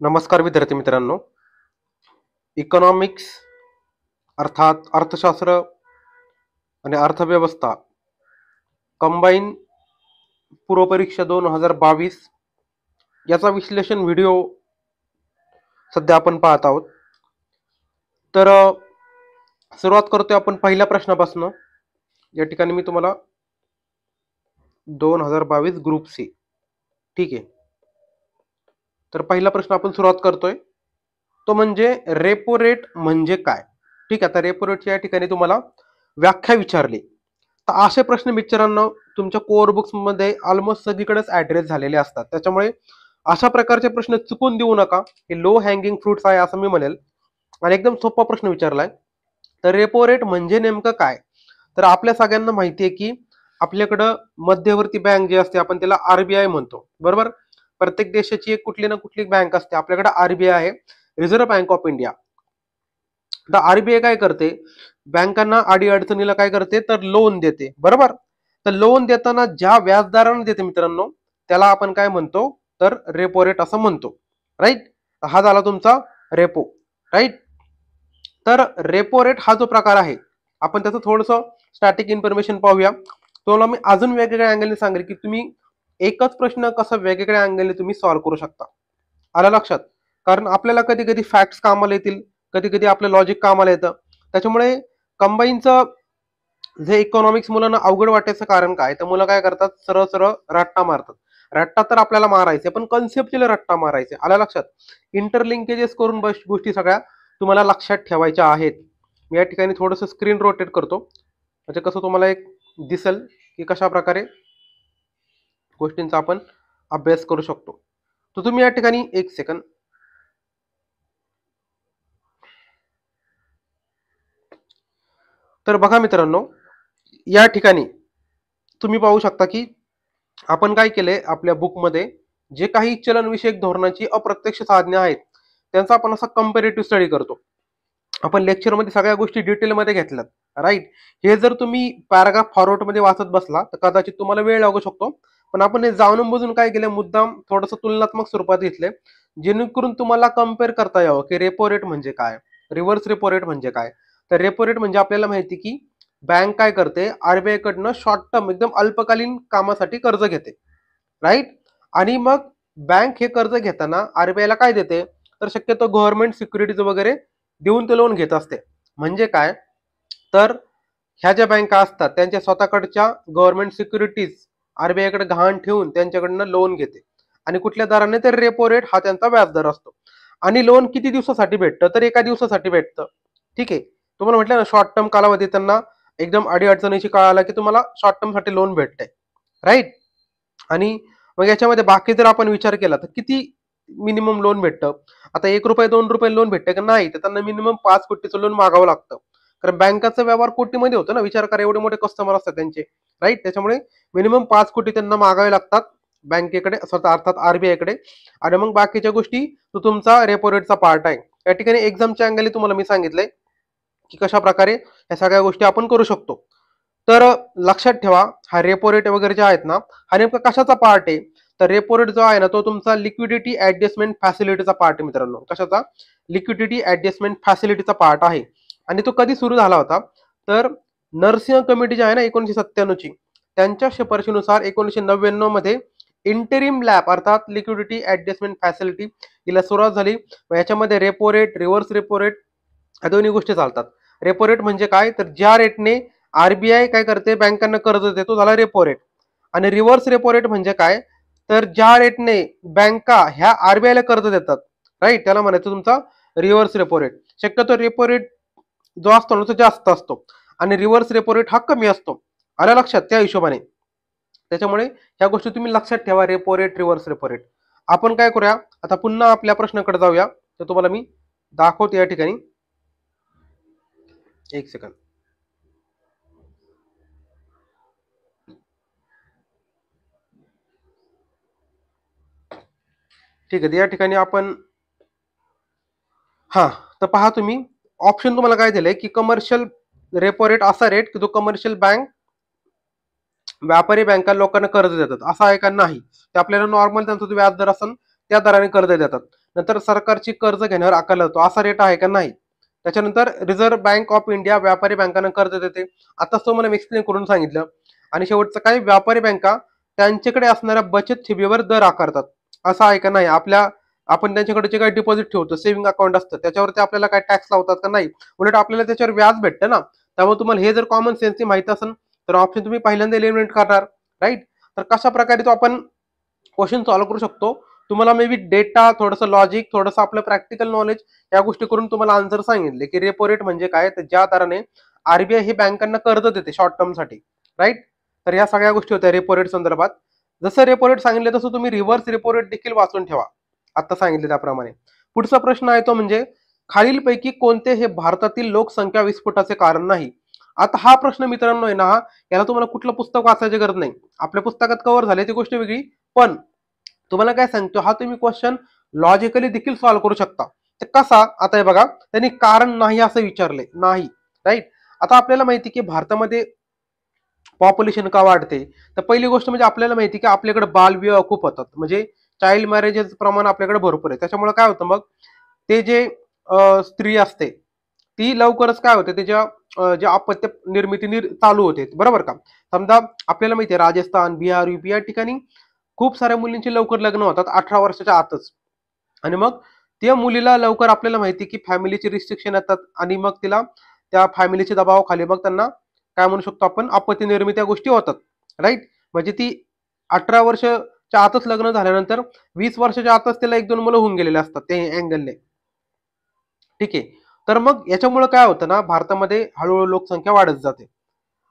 नमस्कार विद्यार्थी मित्रांनो. इकॉनॉमिक्स अर्थात अर्थशास्त्र आणि अर्थव्यवस्था कंबाईन पूर्वपरीक्षा 2022 याचा विश्लेषण व्हिडिओ सध्या आपण पाहत आहोत. तर सुरुवात करतोय आपण पहिल्या प्रश्नापासून. या ठिकाणी मी तुम्हाला 2022 ग्रुप सी, ठीक आहे. तर पहिला प्रश्न आपण सुरुवात करतोय तो म्हणजे रेपो रेट म्हणजे काय. ठीक आहे, आता रेपो रेटच्या या ठिकाणी तुम्हाला व्याख्या विचारली तर असे प्रश्न मित्रांनो तुमच्या कोअर बुक्स मध्ये ऑलमोस्ट सगळीकडेच ऍड्रेस झालेले असतात. त्याच्यामुळे अशा प्रकारचे प्रश्न चुकून देऊ नका. हे लो हँगिंग फ्रुट्स आहे असं मी म्हणेल. आणि एकदम सोपा प्रश्न विचारलाय. तर रेपो रेट म्हणजे नेमकं काय. तर आपल्या सगळ्यांना माहिती आहे की आपल्याकडं मध्यवर्ती बँक जी असते आपण त्याला आरबीआय म्हणतो, बरोबर. प्रत्येक देशाची एक कुठली ना कुठली बँक असते. आपल्याकडे आरबीआय आहे, रिझर्व्ह बँक ऑफ इंडिया. तर आरबीआय काय करते, बँकांना अडी अडचणीला काय करते तर लोन देते, बरोबर. तर लोन देताना ज्या व्याजदराने देते मित्रांनो त्याला आपण काय म्हणतो तर रेपो रेट असं म्हणतो, राईट. हा झाला तुमचा रेपो, राईट. तर रेपो रेट हा जो प्रकार आहे आपण त्याचं थोडंसं स्टॅटिक इन्फॉर्मेशन पाहूया. तुम्हाला मी अजून वेगवेगळ्या अँगलने सांगेल की तुम्ही एकच प्रश्न कसा वेगवेगळ्या अँगलने तुम्ही सॉल्व्ह करू शकता. आलं लक्षात. कारण आपल्याला कधी कधी फॅक्ट्स कामाला येतील, कधी कधी आपलं लॉजिक कामाला येतं. त्याच्यामुळे कंबाईनचं जे इकॉनॉमिक्स मुलांना अवघड वाटायचं कारण काय, तर मुलं काय करतात सरळ सरळ रट्टा मारतात. रट्टा तर आपल्याला मारायचे पण कन्सेप्टला रट्टा मारायचे. आलं लक्षात. इंटरलिंकेजेस करून बस गोष्टी सगळ्या तुम्हाला लक्षात ठेवायच्या आहेत. मी या ठिकाणी थोडंसं स्क्रीन रोटेट करतो म्हणजे कसं तुम्हाला एक दिसेल की कशा प्रकारे गोष्टींचा आपण अभ्यास करू शकतो. तर तुम्ही या ठिकाणी एक सेकंद. तर बघा मित्रांनो या ठिकाणी तुम्ही पाहू शकता की आपण काय केलंय आपल्या बुकमध्ये जे काही चलनविषयक धोरणाची अप्रत्यक्ष साधने आहेत त्यांचा आपण असा कंपॅरेटिव्ह स्टडी करतो. आपण लेक्चरमध्ये सगळ्या गोष्टी डिटेलमध्ये घेतल्यात, राईट. हे जर तुम्ही पॅराग्राफ फॉरवर्डमध्ये वाचत बसला तर कदाचित तुम्हाला वेळ लागू शकतो. पण आपण हे जाणून बुजून काय केलं, मुद्दाम थोडंसं तुलनात्मक स्वरूपात घेतले जेणेकरून तुम्हाला कम्पेअर करता यावं की रेपो रेट म्हणजे काय, रिव्हर्स रेपो रेट म्हणजे काय. तर रेपो रेट म्हणजे आपल्याला माहिती की बँक काय करते, आरबीआय कडनं शॉर्ट टर्म एकदम अल्पकालीन कामासाठी कर्ज घेते, राईट. आणि मग बँक हे कर्ज घेताना आरबीआयला काय देते तर शक्यतो गव्हर्नमेंट सिक्युरिटीज वगैरे देऊन ते लोन घेत असते. म्हणजे काय तर ह्या ज्या बँका असतात त्यांच्या स्वतःकडच्या गव्हर्नमेंट सिक्युरिटीज आरबीआय कडे गहाण ठेवून त्यांच्याकडनं लोन घेते. आणि कुठल्या दराने तर रेपो रेट हा त्यांचा व्याजदर असतो. आणि लोन किती दिवसासाठी भेटतं तर एका दिवसासाठी भेटतं, ठीक आहे. तुम्हाला म्हटलं ना शॉर्ट टर्म कालावधी त्यांना एकदम अडीअडचणीची काळ आला की तुम्हाला शॉर्ट टर्म साठी लोन भेटतंय, राईट. आणि मग याच्यामध्ये बाकी जर आपण विचार केला तर किती मिनिमम लोन भेटतं. आता ₹1 ₹2 लोन भेटतं का नाही, तर त्यांना मिनिमम 5 कोटीचं लोन मागावं लागतं. कारण बँकाचा व्यवहार कोटीमध्ये होतो ना, विचार करा एवढे मोठे कस्टमर असतात त्यांचे, राईट. त्याच्यामुळे मिनिमम 5 कोटी त्यांना मागावे लागतात बँकेकडे स्वतः अर्थात आरबीआय कडे. आणि मग बाकीच्या गोष्टी तो तुमचा रेपो रेटचा पार्ट आहे. या ठिकाणी एक्झामच्या अँगलने तुम्हाला मी सांगितलंय की कशा प्रकारे या सगळ्या गोष्टी आपण करू शकतो. तर लक्षात ठेवा हा रेपो रेट वगैरे जे आहेत ना हा नेमका कशाचा पार्ट आहे तर रेपो रेट जो आहे ना तो तुमचा लिक्विडिटी ऍडजस्टमेंट फॅसिलिटीचा पार्ट आहे मित्रांनो. कशाचा, लिक्विडिटी ऍडजस्टमेंट फॅसिलिटीचा पार्ट आहे. आणि तो कधी सुरू झाला होता तर नरसिंह कमिटी जी आहे ना 1997 ची त्यांच्या शिफारशीनुसार 1999 मध्ये इंटरिम लॅब अर्थात लिक्विडिटी ऍडजस्टमेंट फॅसिलिटी हिला सुरुवात झाली. याच्यामध्ये repo rate, reverse repo rate या दोन्ही गोष्टी चालतात. रेपो रेट म्हणजे काय तर ज्या रेटने आरबीआय काय करते बँकांना कर्ज देतो झाला रेपो रेट. आणि रिव्हर्स रेपो रेट म्हणजे काय तर ज्या रेटने बँका ह्या आरबीआयला कर्ज देतात, राईट, त्याला म्हणायचं तुमचा रिव्हर्स रेपो रेट. शक्यतो रेपो रेट जो असतो ना तो जास्त असतो आणि रिव्हर्स रेपो रेट हा कमी असतो. आल्या लक्षात त्या हिशोबाने. त्याच्यामुळे ह्या गोष्टी तुम्ही लक्षात ठेवा, repo rate, reverse repo rate. आपण काय करूया आता पुन्हा आपल्या प्रश्नाकडे जाऊया. तर तुम्हाला मी दाखवतो या ठिकाणी एक सेकंद. ठीक आहे, या ठिकाणी आपण हा तर पहा तुम्ही ऑप्शन तुम्हाला काय दिलंय की कमर्शियल रेपो रेट असा रेट की जो कमर्शियल बँक व्यापारी बँका लोकांना कर्ज देतात असा आहे का नाही. ते आपल्याला नॉर्मल त्यांचा जो व्याज दर असेल त्या दराने कर्ज देतात. नंतर सरकारची कर्ज घेण्यावर आकारला जातो असा रेट आहे का नाही. त्याच्यानंतर रिझर्व्ह बँक ऑफ इंडिया व्यापारी बँकांना कर्ज देते, आता तो मला एक्सप्लेन करून सांगितलं. आणि शेवटचं काय, व्यापारी बँका त्यांच्याकडे असणाऱ्या बचत ठेवीवर दर आकारतात असं आहे का नाही. आपण त्यांच्याकडे जे काही डिपॉझिट ठेवतो, सेव्हिंग अकाउंट असतं, त्याच्यावरती आपल्याला काय टॅक्स लावतात का नाही, उलट आपल्याला त्याच्यावर व्याज भेटतं ना. त्यामुळे तुम्हाला हे जर कॉमन सेन्स माहिती असेल तर ऑप्शन तुम्ही पहिल्यांदा एलिमिनेट करणार, राईट. तर कशा प्रकारे तो आपण क्वेश्चन सॉल्व्ह करू शकतो, तुम्हाला मे बी डेटा, थोडंसं लॉजिक, थोडंसं आपलं प्रॅक्टिकल नॉलेज या गोष्टी करून तुम्हाला आन्सर सांगितले की रेपो रेट म्हणजे काय, तर ज्या दराने आरबीआय हे बँकांना कर्ज देते शॉर्ट टर्म साठी, राईट. तर या सगळ्या गोष्टी होत्या रेपो रेट संदर्भात. जसं रेपो रेट सांगितलं तसं तुम्ही रिव्हर्स रेपो रेट देखील वाचून ठेवा, आता सांगितले त्याप्रमाणे. पुढचा प्रश्न आहे तो म्हणजे खालीलपैकी कोणते हे भारतातील लोकसंख्या विस्फोटाचे कारण नाही. आता हा प्रश्न मित्रांनो आहे ना, याला तुम्हाला कुठलं पुस्तक वाचायची गरज नाही, आपल्या पुस्तकात कव्हर झाले ती गोष्ट वेगळी, पण तुम्हाला काय सांगतो हा तुम्ही क्वेश्चन लॉजिकली देखील सॉल्व्ह करू शकता. तर कसा, आता हे बघा, त्यांनी कारण नाही असं विचारले, नाही, राईट. आता आपल्याला माहिती की भारतामध्ये पॉप्युलेशन का वाढते, तर पहिली गोष्ट म्हणजे आपल्याला माहिती की आपल्याकडे बालविवाह खूप होतात, म्हणजे चाइल्ड मॅरेजेस प्रमाण आपल्याकडे भरपूर आहे. त्याच्यामुळे काय होतं मग, ते जे स्त्री असते ती लवकरच काय होते, त्याच्या जे अपत्य निर्मिती चालू होते, बरोबर का. समजा आपल्याला माहिती आहे राजस्थान, बिहार, यूपी या ठिकाणी खूप साऱ्या मुलींची लवकर लग्न होतात 18 वर्षाच्या आतच. आणि मग त्या मुलीला लवकर आपल्याला माहिती की फॅमिलीची रिस्ट्रिक्शन येतात आणि मग तिला त्या फॅमिलीच्या दबावाखाली मग त्यांना काय म्हणू शकतो आपण, अपत्य निर्मिती गोष्टी होतात, राईट. म्हणजे ती 18 वर्षाच्या आतच लग्न झाल्यानंतर 20 वर्षाच्या आतच तिला 1-2 मुलं होऊन गेलेले असतात ते अँगलने, ठीक आहे. तर मग याच्यामुळे काय होतं ना, भारतामध्ये हळूहळू लोकसंख्या वाढत जाते.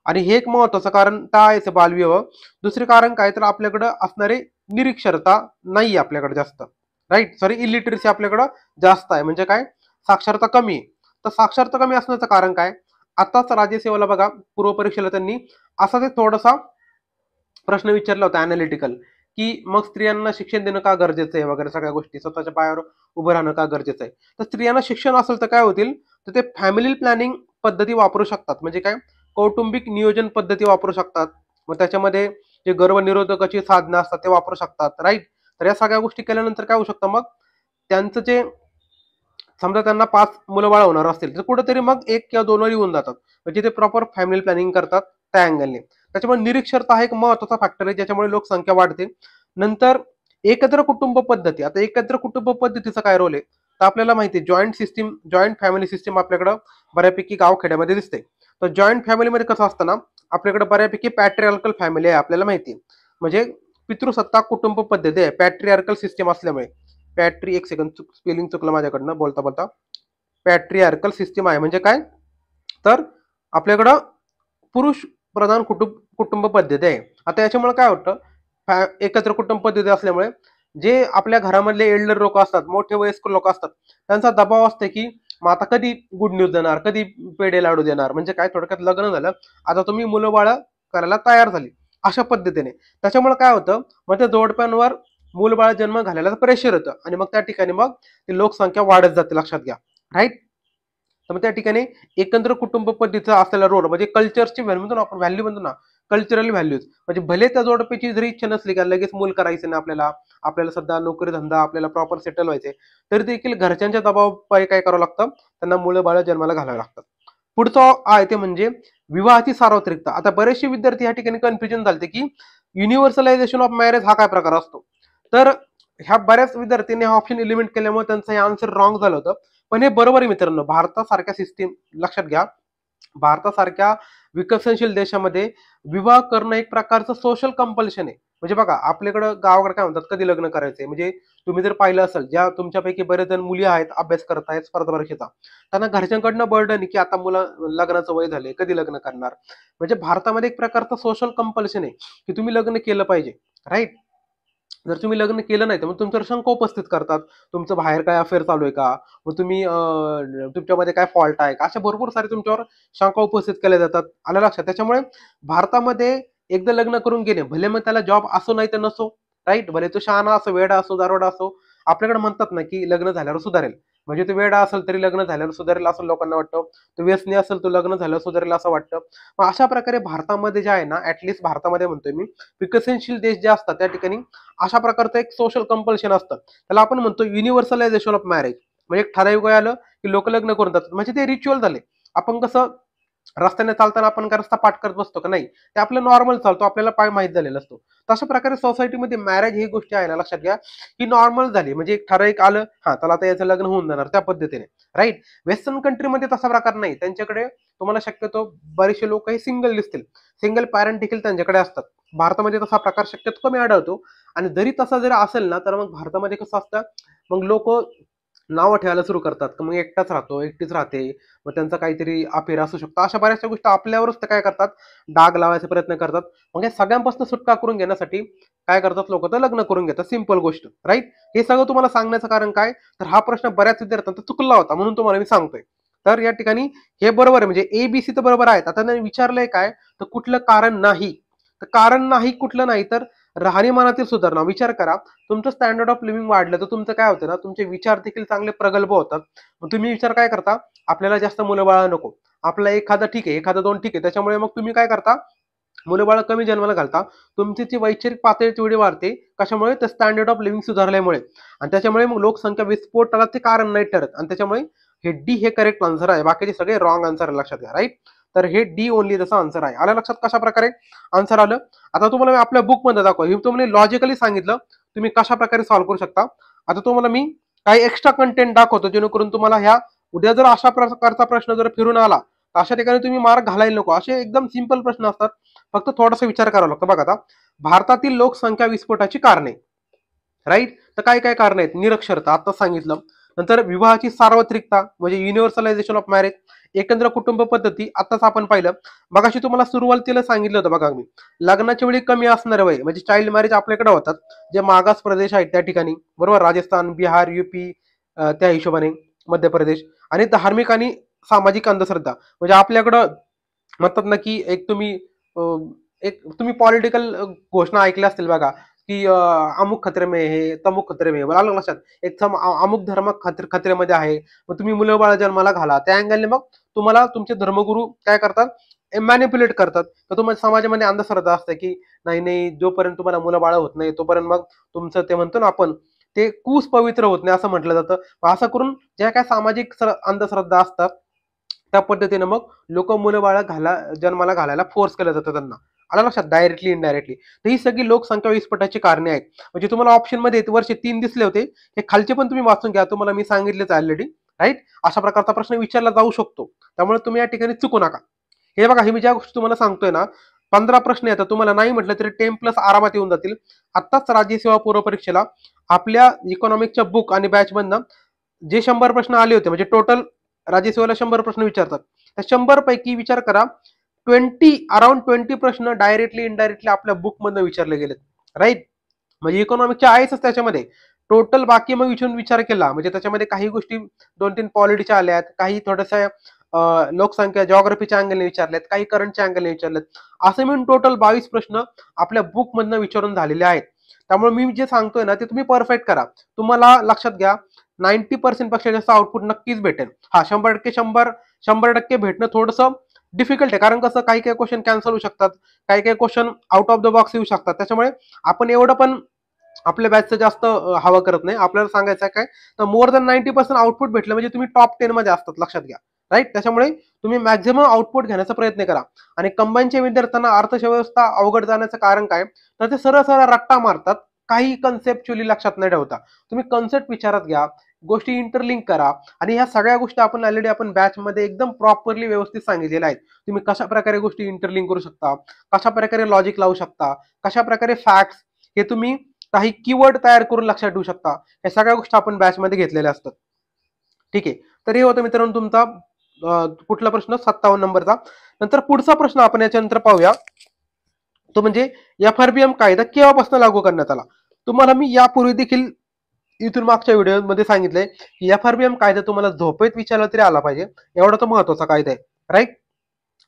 आणि हे एक महत्वाचं कारण तर आहेच बालविवाह. दुसरे कारण काय, तर आपल्याकडं असणारे निरक्षरता नाही आपल्याकडे जास्त, राईट. सॉरी, इलिटरसी आपल्याकडं जास्त आहे, म्हणजे काय, साक्षरता कमी आहे. तर साक्षरता कमी असण्याचं कारण काय, आताच राज्यसेवेला बघा पूर्व परीक्षेला त्यांनी असाच एक थोडासा प्रश्न विचारला होता अनालिटिकल, की मग स्त्रियांना शिक्षण देणं का गरजेचं आहे वगैरे सगळ्या गोष्टी, स्वतःच्या पायावर उभं राहणं का गरजेचं आहे. तर स्त्रियांना शिक्षण असेल तर काय होतील, तर ते फॅमिली प्लॅनिंग पद्धती वापरू शकतात, म्हणजे काय, कौटुंबिक नियोजन पद्धती वापरू शकतात. मग त्याच्यामध्ये जे गर्भनिरोधकाची साधनं असतात ते वापरू शकतात, राईट. तर या सगळ्या गोष्टी केल्यानंतर काय होऊ शकतं, मग त्यांचं जे समजा त्यांना 5 मुलं बाळ होणार असतील तर कुठेतरी मग 1 किंवा 2 होऊन जातात, म्हणजे ते प्रॉपर फॅमिली प्लॅनिंग करतात त्या अँगलने. त्याच्यामुळे निरक्षरता हा एक महत्वाचा फॅक्टर आहे ज्याच्यामुळे लोकसंख्या वाढते. नंतर एकत्र कुटुंब पद्धती, आता एकत्र कुटुंब पद्धतीचा काय रोल आहे, तर आपल्याला माहिती आहे जॉईंट फॅमिली सिस्टीम आपल्याकडं बऱ्यापैकी गावखेड्यामध्ये दिसते. तर जॉईंट फॅमिलीमध्ये कसं असतं ना, आपल्याकडे बऱ्यापैकी पॅट्रियार्कल फॅमिली आहे आपल्याला माहिती आहे, म्हणजे पितृसत्ताक कुटुंब पद्धती आहे पॅट्रियार्कल सिस्टीम असल्यामुळे. एक सेकंड, स्पेलिंग चुकलं माझ्याकडनं बोलता बोलता. पॅट्रियार्कल सिस्टीम आहे म्हणजे काय, तर आपल्याकडं पुरुष प्रधान कुटुंब पद्धती आहे. आता याच्यामुळे काय होतं, एकत्र कुटुंब पद्धती असल्यामुळे जे आपल्या घरामधले एल्डर लोक असतात, मोठे वयस्कर लोक असतात, त्यांचा दबाव असतो की मग आता कधी गुड न्यूज देणार, कधी पेढे लाडू देणार, म्हणजे काय, थोडक्यात लग्न झालं, आता तुम्ही मुलं बाळ करायला तयार झाली अशा पद्धतीने. त्याच्यामुळे काय होतं, मग त्या जोडप्यांवर मूलबाळ जन्म घालायला प्रेशर येतं आणि मग त्या ठिकाणी मग ती लोकसंख्या वाढत जाते, लक्षात घ्या, राईट. तर मग त्या ठिकाणी एकत्र कुटुंब पद्धतीचा असलेला रोल म्हणजे कल्चरची व्हॅल्यू म्हणतो ना आपण, व्हॅल्यू म्हणतो ना, कल्चरल व्हॅल्यूज, म्हणजे भले त्या जोडप्याची जरी इच्छा नसली का लगेच मूल करायचं नाही आपल्याला, आपल्याला सध्या नोकरी धंदा आपल्याला प्रॉपर सेटल व्हायचे, तरी देखील घरच्यांच्या दबावापायी काय करावं लागतं, त्यांना मुलं बाळ जन्माला घालावं लागतात. पुढचं आहे ते म्हणजे विवाहाची सार्वत्रिकता. आता बरेचसे विद्यार्थी या ठिकाणी कन्फ्युजन झाले की युनिव्हर्सलायझेशन ऑफ मॅरेज हा काय प्रकार असतो. तर ह्या बऱ्याच विद्यार्थ्यांनी हा ऑप्शन एलिमिनेट केल्यामुळे त्यांचं हे आन्सर रॉंग झालं होतं. पण हे बरोबर आहे मित्रांनो, भारतासारख्या सिस्टीम लक्षात घ्या, भारतासारख्या विकसनशील देशामध्ये विवाह करणं एक प्रकारचं सोशल कंपल्शन आहे. म्हणजे बघा आपल्याकडं गावाकडे काय म्हणतात, कधी लग्न करायचंय, म्हणजे तुम्ही जर पाहिलं असेल, ज्या तुमच्यापैकी बरेच जण मुली आहेत अभ्यास करत आहेत स्पर्धा परीक्षेचा, त्यांना घरच्यांकडनं बर्डन आहे की आता मुलं लग्नाचं वय झाले, कधी लग्न करणार. म्हणजे भारतामध्ये एक प्रकारचं सोशल कंपल्शन आहे की तुम्ही लग्न केलं पाहिजे, राईट. जर तुम्ही लग्न केलं नाही तर मग तुमच्यावर शंका उपस्थित करतात, तुमचं बाहेर काय अफेअर चालू आहे का, मग तुम्ही तुमच्यामध्ये काय फॉल्ट आहे का, अशा भरपूर सारे तुमच्यावर शंका उपस्थित केल्या जातात, आलं लक्षात. त्याच्यामुळे भारतामध्ये एकदा लग्न करून गेले, भले मग त्याला जॉब असो नाही तर नसो, राईट, भले तो शहाणा असो, वेडा असो, दारोडा असो, आपल्याकडे म्हणतात ना की लग्न झाल्यावर सुधारेल, म्हणजे तो वेडा असेल तरी लग्न झाल्यावर सुधारेल असं लोकांना वाटतं, तो व्यसनी असेल तो लग्न झाल्यावर सुधारेल असं वाटतं. मग अशा प्रकारे भारतामध्ये जे आहे ना, ऍटलिस्ट भारतामध्ये म्हणतोय मी, विकसनशील देश जे असतात त्या ठिकाणी अशा प्रकारचं एक सोशल कंपल्शन असतं. त्याला आपण म्हणतो युनिव्हर्सलायझेशन ऑफ मॅरेज. म्हणजे एक ठराविक वय आलं की लोक लग्न करून जातात, म्हणजे ते रिच्युअल झाले. आपण कसं रस्त्याने चालताना आपण का रस्ता पाठ करत बसतो का, नाही, ते आपलं नॉर्मल चालतो, आपल्याला पाय माहीत झालेला असतो. तशा प्रकारे सोसायटीमध्ये मॅरेज ही गोष्टी आहे ना, लक्षात घ्या, ही नॉर्मल झाली. म्हणजे एक ठराविक आलं, हा त्याला आता याचं लग्न होऊन जाणार त्या पद्धतीने, राईट. वेस्टर्न कंट्रीमध्ये तसा प्रकार नाही. त्यांच्याकडे तुम्हाला शक्यतो बरेचसे लोक हे सिंगल दिसतील, सिंगल पॅरेंट देखील त्यांच्याकडे असतात. भारतामध्ये तसा प्रकार शक्यतो कमी आढळतो. आणि जरी तसा जर असेल ना, तर मग भारतामध्ये कसं असतं, मग लोक नावं ठेवायला सुरू करतात, की मग एकटाच राहतो, एकटीच राहते, मग त्यांचा काहीतरी अफेअर असू शकतो. अशा बऱ्याचशा गोष्टी आपल्यावरच ते काय करतात, डाग लावायचा प्रयत्न करतात. मग हे सगळ्यांपासून सुटका करून घेण्यासाठी काय करतात लोक, तर लग्न करून घेतात. सिंपल गोष्ट, राईट. हे सगळं तुम्हाला सांगण्याचं कारण काय, तर हा प्रश्न बऱ्याच विद्यार्थ्यांचा चुकला होता, म्हणून तुम्हाला मी सांगतोय. तर या ठिकाणी हे बरोबर आहे, म्हणजे एबीसी तर बरोबर आहेत. आता त्यांनी विचारलंय काय, तर कुठलं कारण नाही. तर कारण नाही कुठलं नाही, तर राहणीमानातील सुधारणा. विचार करा, तुमचं स्टँडर्ड ऑफ लिव्हिंग वाढलं तर तुमचं काय होतं ना, तुमचे विचार देखील चांगले प्रगल्भ होतात. मग तुम्ही विचार काय करता, आपल्याला जास्त मुलं बाळा नको, आपला एखादा ठीक आहे, एखादा दोन ठीक आहे. त्याच्यामुळे मग तुम्ही काय करता, मुलं बाळ कमी जन्माला घालता. तुमची जी वैचारिक पातळी तेवढी वाढते. कशामुळे, तर स्टँडर्ड ऑफ लिव्हिंग सुधारल्यामुळे. आणि त्याच्यामुळे मग लोकसंख्या विस्फोटाला ते कारण नाही ठरत. आणि त्याच्यामुळे हे डी हे करेक्ट आन्सर आहे, बाकीचे सगळे रॉंग आन्सर आहे, लक्षात घ्या, राईट. तर हे डी ओनली त्याचा आन्सर आहे. आलं लक्षात कशा प्रकारे आन्सर आलं. आता तुम्हाला मी आपल्या बुक मध्ये दाखवा, हे तुम्हाला लॉजिकली सांगितलं, तुम्ही कशा प्रकारे सॉल्व्ह करू शकता. आता तुम्हाला मी काही एक्स्ट्रा कंटेंट दाखवतो, जेणेकरून तुम्हाला ह्या उद्या जर अशा प्रकारचा प्रश्न जर फिरून आला, तर अशा ठिकाणी तुम्ही मार्क घालायला नको. असे एकदम सिंपल प्रश्न असतात, फक्त थोडासा विचार करावा लागतो. बघा आता, भारतातील लोकसंख्या विस्फोटाची कारणे, राईट. तर काय काय कारण आहेत, निरक्षरता आता सांगितलं, नंतर विवाहाची सार्वत्रिकता म्हणजे युनिव्हर्सलायझेशन ऑफ मॅरेज, एकत्र कुटुंब पद्धती आताच आपण पाहिलं. मगाशी तुम्हाला सुरुवातीला सांगितलं होतं बघा मी, लग्नाच्या वेळी कमी असणारे वय म्हणजे चाइल्ड मॅरेज आपल्याकडे होतात, जे मागास प्रदेश आहेत त्या ठिकाणी, बरोबर, राजस्थान, बिहार, युपी, त्या हिशोबाने मध्य प्रदेश. आणि धार्मिक आणि सामाजिक अंधश्रद्धा म्हणजे आपल्याकडं म्हणतात ना, की एक तुम्ही पॉलिटिकल घोषणा ऐकल्या असतील बघा, की अमुक खत्रे में हे, तमुक खत्रे में, आलं लक्षात, अमुक धर्म खत्रेमध्ये आहे. मग तुम्ही मुलं बाळ जन्माला घाला, त्या अँगलने मग तुम्हाला तुमचे धर्मगुरू काय करतात, मॅनिप्युलेट करतात. तर तुम्हाला समाजामध्ये अंधश्रद्धा असते, की नाही नाही, जोपर्यंत तुम्हाला मुलं बाळ होत नाही तोपर्यंत मग तुमचं ते म्हणतो ना आपण, ते कुस पवित्र होत नाही असं म्हटलं जातं. असं करून ज्या काय सामाजिक अंधश्रद्धा असतात, त्या पद्धतीने मग लोक मुलं बाळ जन्माला घालायला फोर्स केलं जातं त्यांना. आलं लक्षात, डायरेक्टली इनडायरेक्टली. तर ही सगळी लोकसंख्या विस्फोटाची कारणे आहेत. म्हणजे तुम्हाला ऑप्शन मध्ये वर्ष 3 दिसले होते, हे खालचे पण तुम्ही वाचून घ्या, तुम्हाला मी सांगितलेच ऑलरेडी, राईट. अशा प्रकारचा प्रश्न विचारला जाऊ शकतो, त्यामुळे तुम्ही या ठिकाणी चुकू नका. हे बघा, हे मी ज्या गोष्टी तुम्हाला सांगतोय ना, 15 प्रश्न येतात, तुम्हाला नाही म्हटलं तरी 10+ आरामात येऊन जातील. आत्ताच राज्यसेवा पूर्व परीक्षेला आपल्या इकॉनॉमिकच्या बुक आणि बॅच मधनं जे 100 प्रश्न आले होते, म्हणजे टोटल राज्यसेवेला 100 प्रश्न विचारतात, त्या 100 पैकी विचार करा, अराउंड 20 प्रश्न डायरेक्टली इनडायरेक्टली आपल्या बुक मधनं विचारले गेलेत, राईट. म्हणजे इकॉनॉमिकच्या आहेच त्याच्यामध्ये. टोटल बाकी मग विचार केला म्हणजे त्याच्यामध्ये काही गोष्टी 2-3 पॉलिटीच्या आल्यात, काही थोड्याशा लोकसंख्या जॉग्राफीच्या अँगलने विचारल्यात, काही करंटच्या अँगलने विचारल्यात. असं मिळून टोटल 22 प्रश्न आपल्या बुक मधनं विचारून झालेले आहेत. त्यामुळे मी जे सांगतोय ना, ते तुम्ही परफेक्ट करा. तुम्हाला लक्षात घ्या, 90% पेक्षा जास्त आउटपुट नक्कीच भेटेल. हा 100% भेटणं थोडंसं डिफिकल्ट आहे, कारण कसं काही काही क्वेश्चन कॅन्सल होऊ शकतात, काही काही question out of the box येऊ शकतात. त्याच्यामुळे आपण एवढं पण आपल्या बॅचचं जास्त हवं करत नाही. आपल्याला सांगायचं काय, तर मोर दॅन 90% आउटपुट भेटलं म्हणजे तुम्ही टॉप 10 मध्ये असतात, लक्षात घ्या, राईट. त्याच्यामुळे तुम्ही मॅक्झिमम आउटपुट घेण्याचा प्रयत्न करा. आणि कंबाईनच्या विद्यार्थ्यांना अर्थव्यवस्था अवघड जाण्याचं कारण काय, तर ते सरळ सरळ रट्टा मारतात, काही कन्सेप्च्युअली लक्षात नाही ठेवता. तुम्ही कन्सेप्ट विचारात घ्या, गोष्टी इंटरलिंक करा. आणि ह्या सगळ्या गोष्टी आपण ऑलरेडी आपण बॅच मध्ये एकदम प्रॉपरली व्यवस्थित सांगितलेल्या आहेत. तुम्ही कशा प्रकारे गोष्टी इंटरलिंक करू शकता, कशा प्रकारे लॉजिक लावू शकता, कशा प्रकारे फॅक्ट्स हे तुम्ही काही कीवर्ड तयार करून लक्षात ठेवू शकता. या सगळ्या गोष्टी आपण बॅच मध्ये घेतलेल्या असतात, ठीक आहे. तर हे होतं मित्रांनो तुमचा कुठला प्रश्न, 57 नंबरचा. नंतर पुढचा प्रश्न आपण याच्यानंतर पाहूया, तो म्हणजे FRBM कायदा केव्हापासून लागू करण्यात आला. तुम्हाला मी यापूर्वी देखील इथून मागच्या व्हिडिओमध्ये सांगितलंय की FRBM कायदा तुम्हाला झोपेत विचारला तरी आला पाहिजे, एवढा तो महत्वाचा कायदा आहे, राईट.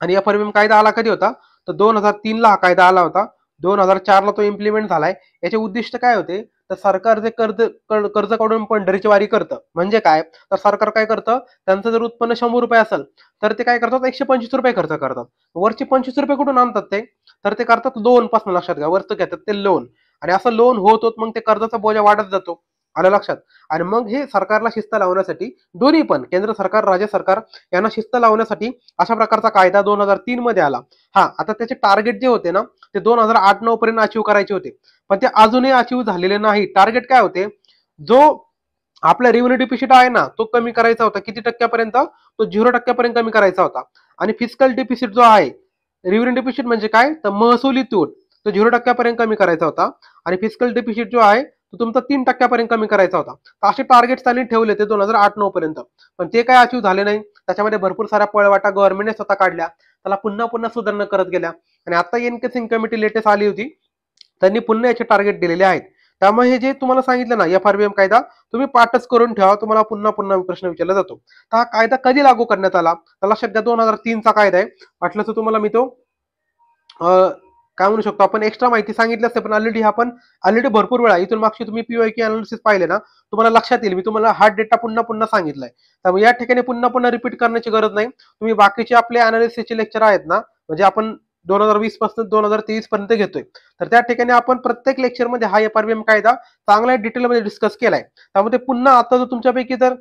आणि FRBM कायदा आला कधी होता, तर 2003 ला हा कायदा आला होता. 2004 ला तो इम्प्लिमेंट झालाय. याचे उद्दिष्ट काय होते, तर सरकार जे कर्ज काढून पंढरीची वारी करतं. म्हणजे काय, तर सरकार काय करतं, त्यांचं जर उत्पन्न 100 रुपये असेल तर ते काय करतात, 125 रुपये खर्च करतात. वरचे 25 रुपये कुठून आणतात ते, तर ते करतात लोन पासून. लक्षात घ्या, वरचं घेतात ते लोन, आणि असं लोन होत होत मग ते कर्जाचा बोजा वाढत जातो. आलं लक्षात. आणि मग हे सरकारला शिस्त लावण्यासाठी, दोन्ही पण केंद्र सरकार राज्य सरकार यांना शिस्त लावण्यासाठी अशा प्रकारचा कायदा 2003 मध्ये आला. हा, आता त्याचे टार्गेट जे होते ना, ते 2008-9 पर्यंत अचीव करायचे होते, पण ते अजूनही अचीव झालेले नाही. टार्गेट काय होते, जो आपला रेव्हेन्यू डिफिसिट आहे ना, तो कमी करायचा होता. किती टक्क्यापर्यंत, तो 0% कमी करायचा होता. आणि फिस्कल डिफिसिट जो आहे, रेव्हेन्यू डिफिसिट म्हणजे काय, तर महसुली तूट, तो 0% कमी करायचा होता. आणि फिस्कल डिफिसिट जो आहे तो तुमचा 3% कमी करायचा होता. तर असे टार्गेट त्यांनी ठेवले ते 2008-9 पर्यंत, पण ते काय अचीव झाले नाही. त्याच्यामध्ये भरपूर साऱ्या पळवाटा गव्हर्नमेंटने स्वतः काढल्या, त्याला पुन्हा पुन्हा सुधारणा करत गेल्या. आणि आता एनके सिंग कमिटी लेटेस्ट आली होती, त्यांनी पुन्हा याचे टार्गेट दिलेले आहेत. त्यामुळे हे जे तुम्हाला सांगितलं ना, FRBM कायदा तुम्ही पाठच करून ठेवा, तुम्हाला पुन्हा पुन्हा प्रश्न विचारला जातो. तर हा कायदा कधी लागू करण्यात आला, तर लक्षात घ्या, 2003चा कायदा आहे. वाटलं तर तुम्हाला मी तो काय म्हणू शकतो, आपण एक्स्ट्रा माहिती सांगितली असते, पण ऑलरेडी भरपूर वेळा इथून मागची तुम्ही PYQ अनालिसिस पाहिले ना, तुम्हाला लक्षात येईल. मी तुम्हाला हा डेटा पुन्हा पुन्हा सांगितलाय, त्यामुळे या ठिकाणी पुन्हा पुन्हा रिपीट करण्याची गरज नाही. तुम्ही बाकीचे आपले अनालिसिसचे लेक्चर आहेत ना, म्हणजे आपण 2020 पासून 2023 पर्यंत घेतोय, तर त्या ठिकाणी आपण प्रत्येक लेक्चरमध्ये हा FRBM कायदा चांगल्या डिटेलमध्ये डिस्कस केलाय. त्यामुळे पुन्हा आता जर तुमच्यापैकी जर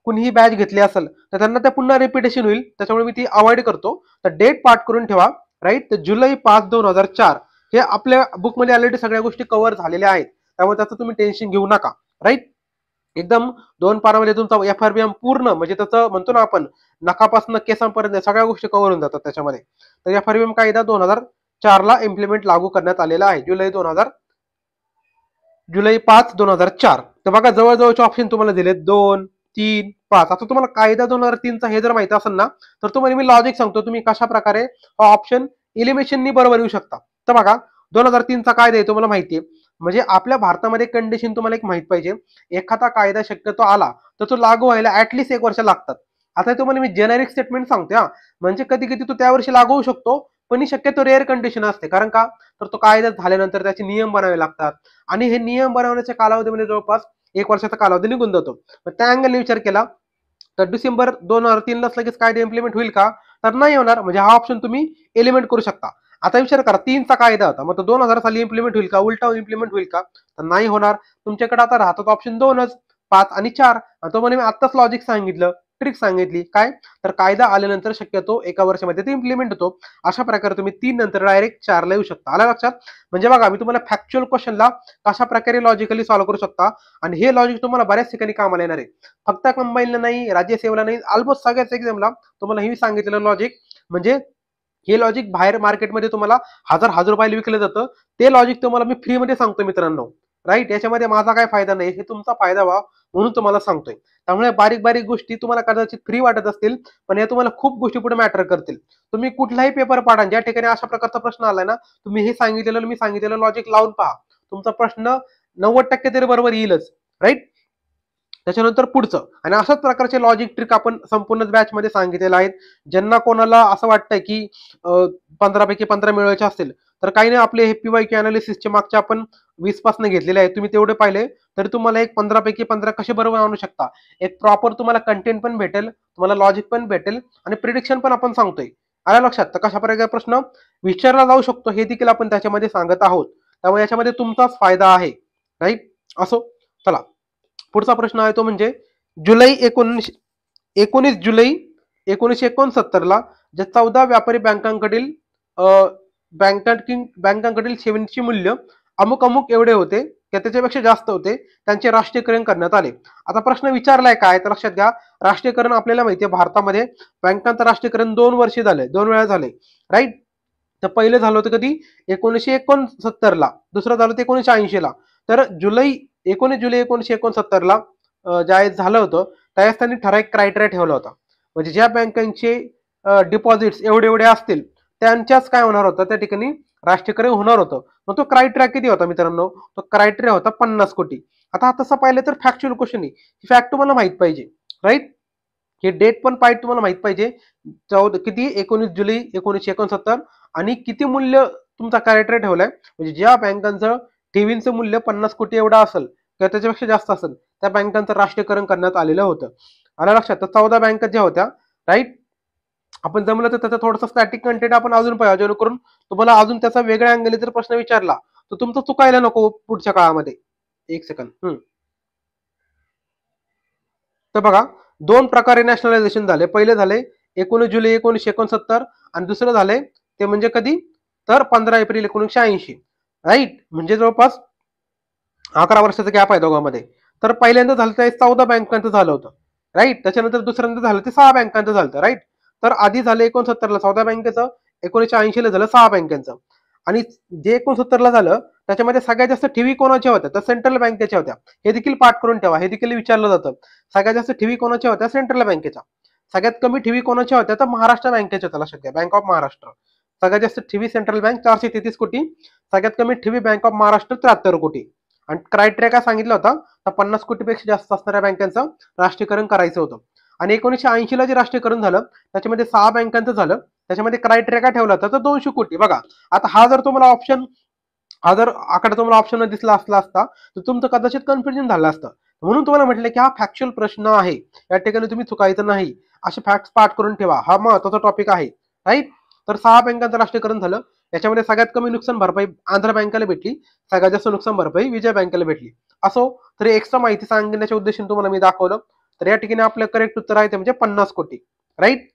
कुणीही बॅच घेतली असेल तर त्यांना त्या पुन्हा रिपिटेशन होईल, त्याच्यामुळे मी ती अवॉइड करतो. तर डेट पाठ करून ठेवा, राईट. तर जुलै 5, 2004 हे आपल्या बुकमध्ये ऑलरेडी सगळ्या गोष्टी कव्हर झालेल्या आहेत, त्यामुळे त्याचं तुम्ही टेन्शन घेऊ नका, राईट. एकदम 2 पानामध्ये तुमचा FRBM पूर्ण, म्हणजे त्याचं म्हणतो ना आपण, नखापासून केसांपर्यंत सगळ्या गोष्टी कव्हर होऊन जातात त्याच्यामध्ये. तर FRBM कायदा 2004 ला इम्प्लिमेंट लागू करण्यात आलेला आहे, जुलै 5, 2004. तर बघा, जवळजवळचे ऑप्शन तुम्हाला दिले 2, 3, 5. आता तुम्हाला कायदा 2003चा हे जर माहिती असेल ना, तर तुम्हाला मी लॉजिक सांगतो, तुम्ही कशा प्रकारे हा ऑप्शन एलिमिनेशननी बरोबर येऊ शकता. तर बघा, 2003चा कायदा आहे, तुम्हाला माहितीये. म्हणजे आपल्या भारतामध्ये कंडिशन तुम्हाला एक माहित पाहिजे, एखादा कायदा शक्यतो आला तर तो लागू व्हायला ऍटलिस्ट 1 वर्ष लागतात. आता तुम्हाला मी जेनेरिक स्टेटमेंट सांगतो, हा, म्हणजे कधी कधी तो त्या वर्षी लागू होऊ शकतो, पण ही शक्यतो रेअर कंडिशन असते. कारण का, तर तो कायदा झाल्यानंतर त्याचे नियम बनावे लागतात, आणि हे नियम बनवण्याच्या कालावधीमध्ये जवळपास 1 वर्षाचा कालावधी निघून जातो. त्या अँगलने विचार केला तर डिसेंबर 2003 लगेच कायदा इम्प्लिमेंट होईल का, तर नाही होणार. म्हणजे हा ऑप्शन तुम्ही एलिमेंट करू शकता. आता विचार करा, 3चा कायदा होता, मग तो 2000 साली इम्प्लिमेंट होईल का, उलटा इम्प्लिमेंट होईल का, तर नाही होणार. तुमच्याकडे आता राहतात ऑप्शन 2च, 5 आणि 4. तो म्हणे मी आत्ताच लॉजिक सांगितलं, ट्रिक सांगितली काय, तर कायदा आल्यानंतर शक्यतो 1 वर्षामध्ये ते इम्प्लिमेंट होतो. अशा प्रकारे तुम्ही 3 नंतर डायरेक्ट 4 ला येऊ शकता. आलं लक्षात. म्हणजे बघा, मी तुम्हाला फॅक्च्युअल क्वेश्चनला कशा प्रकारे लॉजिकली सॉल्व्ह करू शकता, आणि हे लॉजिक तुम्हाला बऱ्याच ठिकाणी कामाला येणार आहे. फक्त कंबाईनला नाही, राज्यसेवेला नाही, ऑलमोस्ट सगळ्याच एक्झामला तुम्हाला हे सांगितलेलं लॉजिक. म्हणजे हे लॉजिक बाहेर मार्केटमध्ये तुम्हाला हजार रुपयाला विकलं जातं, ते लॉजिक तुम्हाला मी फ्री मध्ये सांगतो मित्रांनो, राईट. याच्यामध्ये माझा काय फायदा नाही, हे तुमचा फायदा व्हा म्हणून तुम्हाला सांगतोय. त्यामुळे बारीक बारीक गोष्टी तुम्हाला कदाचित फ्री वाटत असतील, पण हे तुम्हाला खूप गोष्टी पुढे मॅटर करतील. तुम्ही कुठलाही पेपर पाडा, ज्या ठिकाणी अशा प्रकारचा प्रश्न आलाय ना, तुम्ही हे सांगितलेलं मी सांगितलेलं लॉजिक लावून पहा, तुमचा प्रश्न 90% तरी बरोबर येईलच, राईट. त्याच्यानंतर पुढचं, आणि अशाच प्रकारचे लॉजिक ट्रिक आपण संपूर्ण बॅच मध्ये सांगितलेलं आहेत. ज्यांना कोणाला असं वाटतंय की 15 पैकी 15 मिळवायचे असतील, तर काही नाही, आपले हे PYQ अनालिसिसचे मागचे आपण 20 पासून घेतलेले आहेत, तुम्ही तेवढे पाहिले तरी तुम्हाला एक 15 पैकी 15 कसे बरोबर आणू शकता. एक प्रॉपर तुम्हाला कंटेंट पण भेटेल, तुम्हाला लॉजिक पण भेटेल, आणि प्रिडिक्शन पण आपण सांगतोय. आल्या लक्षात. तर कशा प्रकारे प्रश्न विचारला जाऊ शकतो हे देखील आपण त्याच्यामध्ये सांगत आहोत. त्यामुळे याच्यामध्ये तुमचाच फायदा आहे, राईट. असो, चला पुढचा प्रश्न आहे तो म्हणजे जुलै 19 जुलै 1969 ला ज्या 14 व्यापारी बँकांकडील ठेवींचे मूल्य अमुक अमुक एवढे होते किंवा त्याच्यापेक्षा जास्त होते, त्यांचे राष्ट्रीयकरण करण्यात आले. आता प्रश्न विचारलाय काय, तर लक्षात घ्या, राष्ट्रीयकरण आपल्याला माहितीये भारतामध्ये बँकांचं राष्ट्रीयकरण 2 वर्षी झालंय, 2 वेळा झालंय, राईट. तर पहिलं झालं होतं कधी, 1969 ला, दुसरं झालं होतं 1980 ला. तर 19 जुलै 1969 ला ज्यावेळेस झालं होतं, त्यावेळेस त्यांनी ठराविक क्रायटेरिया ठेवला होता. म्हणजे ज्या बँकांचे डिपॉझिट्स एवढे एवढे असतील त्यांच्याच काय होणार होतं, त्या ठिकाणी राष्ट्रीयकरण होणार होतं. मग तो क्रायटेरिया किती होता मित्रांनो, तो क्रायटेरिया होता 50 कोटी. आता तसं पाहिलं तर फॅक्च्युअल क्वेश्चन आहे, फॅक्ट तुम्हाला माहित पाहिजे, राईट. हे डेट पण पाहिजे तुम्हाला माहित पाहिजे, किती, 19 जुलै 1969, आणि किती मूल्य तुमचा क्रायटेरिया ठेवलाय, म्हणजे ज्या बँकांचं ठेवींचं मूल्य 50 कोटी एवढा असेल किंवा त्याच्यापेक्षा जास्त असेल त्या बँकांचं राष्ट्रीयकरण करण्यात आलेलं होतं. आलं लक्षात? तर 14 बँका ज्या होत्या, राईट, आपण जमलं तर त्याचा थोडासा स्टॅटिक कंटेंट आपण अजून पाहिजे, जेणेकरून तुम्हाला अजून त्याचा वेगळ्या अँगलने जर प्रश्न विचारला तर तुमचं चुकायला नको पुढच्या काळामध्ये. एक सेकंड. तर बघा, दोन प्रकारे नॅशनलायझेशन झाले. पहिले झाले 19 जुलै 1969 आणि दुसरं झाले ते म्हणजे कधी, तर 15 एप्रिल 1980. राईट, म्हणजे जवळपास 11 वर्षाचा गॅप आहे दोघांमध्ये. तर पहिल्यांदा झालं ते 14 बँकांचं झालं होतं. राईट, त्याच्यानंतर दुसऱ्यांदा झालं ते 6 बँकांचं झालं होतं. राईट, तर आधी झालं 69ला 14 बँकेचं, 1980ला झालं 6 बँकांचं. आणि जे 69ला झालं त्याच्यामध्ये सगळ्यात जास्त ठेवी कोणाच्या होत्या, तर सेंट्रल बँकेच्या होत्या. हे देखील पाठ करून ठेवा, हे देखील विचारलं जातं. सगळ्यात जास्त ठेवी कोणाच्या होत्या, सेंट्रल बँकेच्या. सगळ्यात कमी ठेवी कोणाच्या होत्या, तर महाराष्ट्र बँकेच्या होत्या. लक्षात घ्या, बँक ऑफ महाराष्ट्र. सगळ्यात जास्त ठेवी सेंट्रल बँक 433 कोटी, सगळ्यात कमी ठेवी बँक ऑफ महाराष्ट्र 73 कोटी. आणि क्रायटेरिया काय सांगितलं होतं, तर 50 कोटीपेक्षा जास्त असणाऱ्या बँकांचं राष्ट्रीयकरण करायचं होतं. आणि 1980ला जे राष्ट्रीयकरण झालं त्याच्यामध्ये 6 बँकांचं झालं. त्याच्यामध्ये क्रायटेरिया काय ठेवला होता, तर 200 कोटी. बघा, आता हा जर तुम्हाला ऑप्शन, हा जर आकडा तुम्हाला ऑप्शन दिसला असला असता तर तुमचं कदाचित कन्फ्युजन झालं असतं. म्हणून तुम्हाला म्हटलं की हा फॅक्च्युअल प्रश्न आहे, या ठिकाणी तुम्ही चुकायचं नाही, असे फॅक्ट्स पाठ करून ठेवा. हा महत्वाचा टॉपिक आहे. राईट, तर 6 बँकांचं राष्ट्रीयकरण झालं. याच्यामध्ये सगळ्यात कमी नुकसान भरपाई आंध्र बँकेला भेटली, सगळ्यात जास्त नुकसान भरपाई विजय बँकेला भेटली. असो, तरी एक्स्ट्रा माहिती सांगण्याच्या उद्देशाने तुम्हाला मी दाखवलं. तर या ठिकाणी आपलं करेक्ट उत्तर आहे ते म्हणजे 50 कोटी. राईट,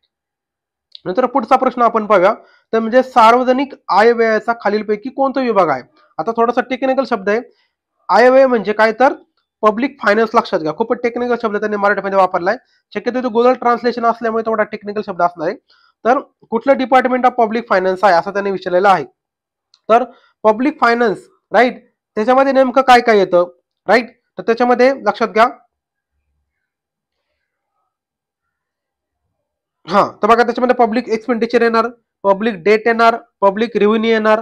नंतर पुढचा प्रश्न आपण पाहूया, तर म्हणजे सार्वजनिक आयव्ययाचा खालीलपैकी कोणता विभाग आहे. आता थोडासा टेक्निकल शब्द आहे. आयव्यय म्हणजे काय, तर पब्लिक फायनान्स. लक्षात घ्या, खूपच टेक्निकल शब्द त्यांनी मराठीमध्ये वापरलाय. शक्यतो तो गुगल ट्रान्सलेशन असल्यामुळे थोडा टेक्निकल शब्द असणार आहे. तर कुठलं डिपार्टमेंट ऑफ पब्लिक फायनान्स आहे असं त्यांनी विचारलेलं आहे. तर पब्लिक फायनान्स, राईट, त्याच्यामध्ये नेमकं काय काय येतं. राईट, तर त्याच्यामध्ये लक्षात घ्या, हा, तर बघा त्याच्यामध्ये पब्लिक एक्सपेंडिचर येणार, पब्लिक डेट येणार, पब्लिक रेव्हेन्यू येणार.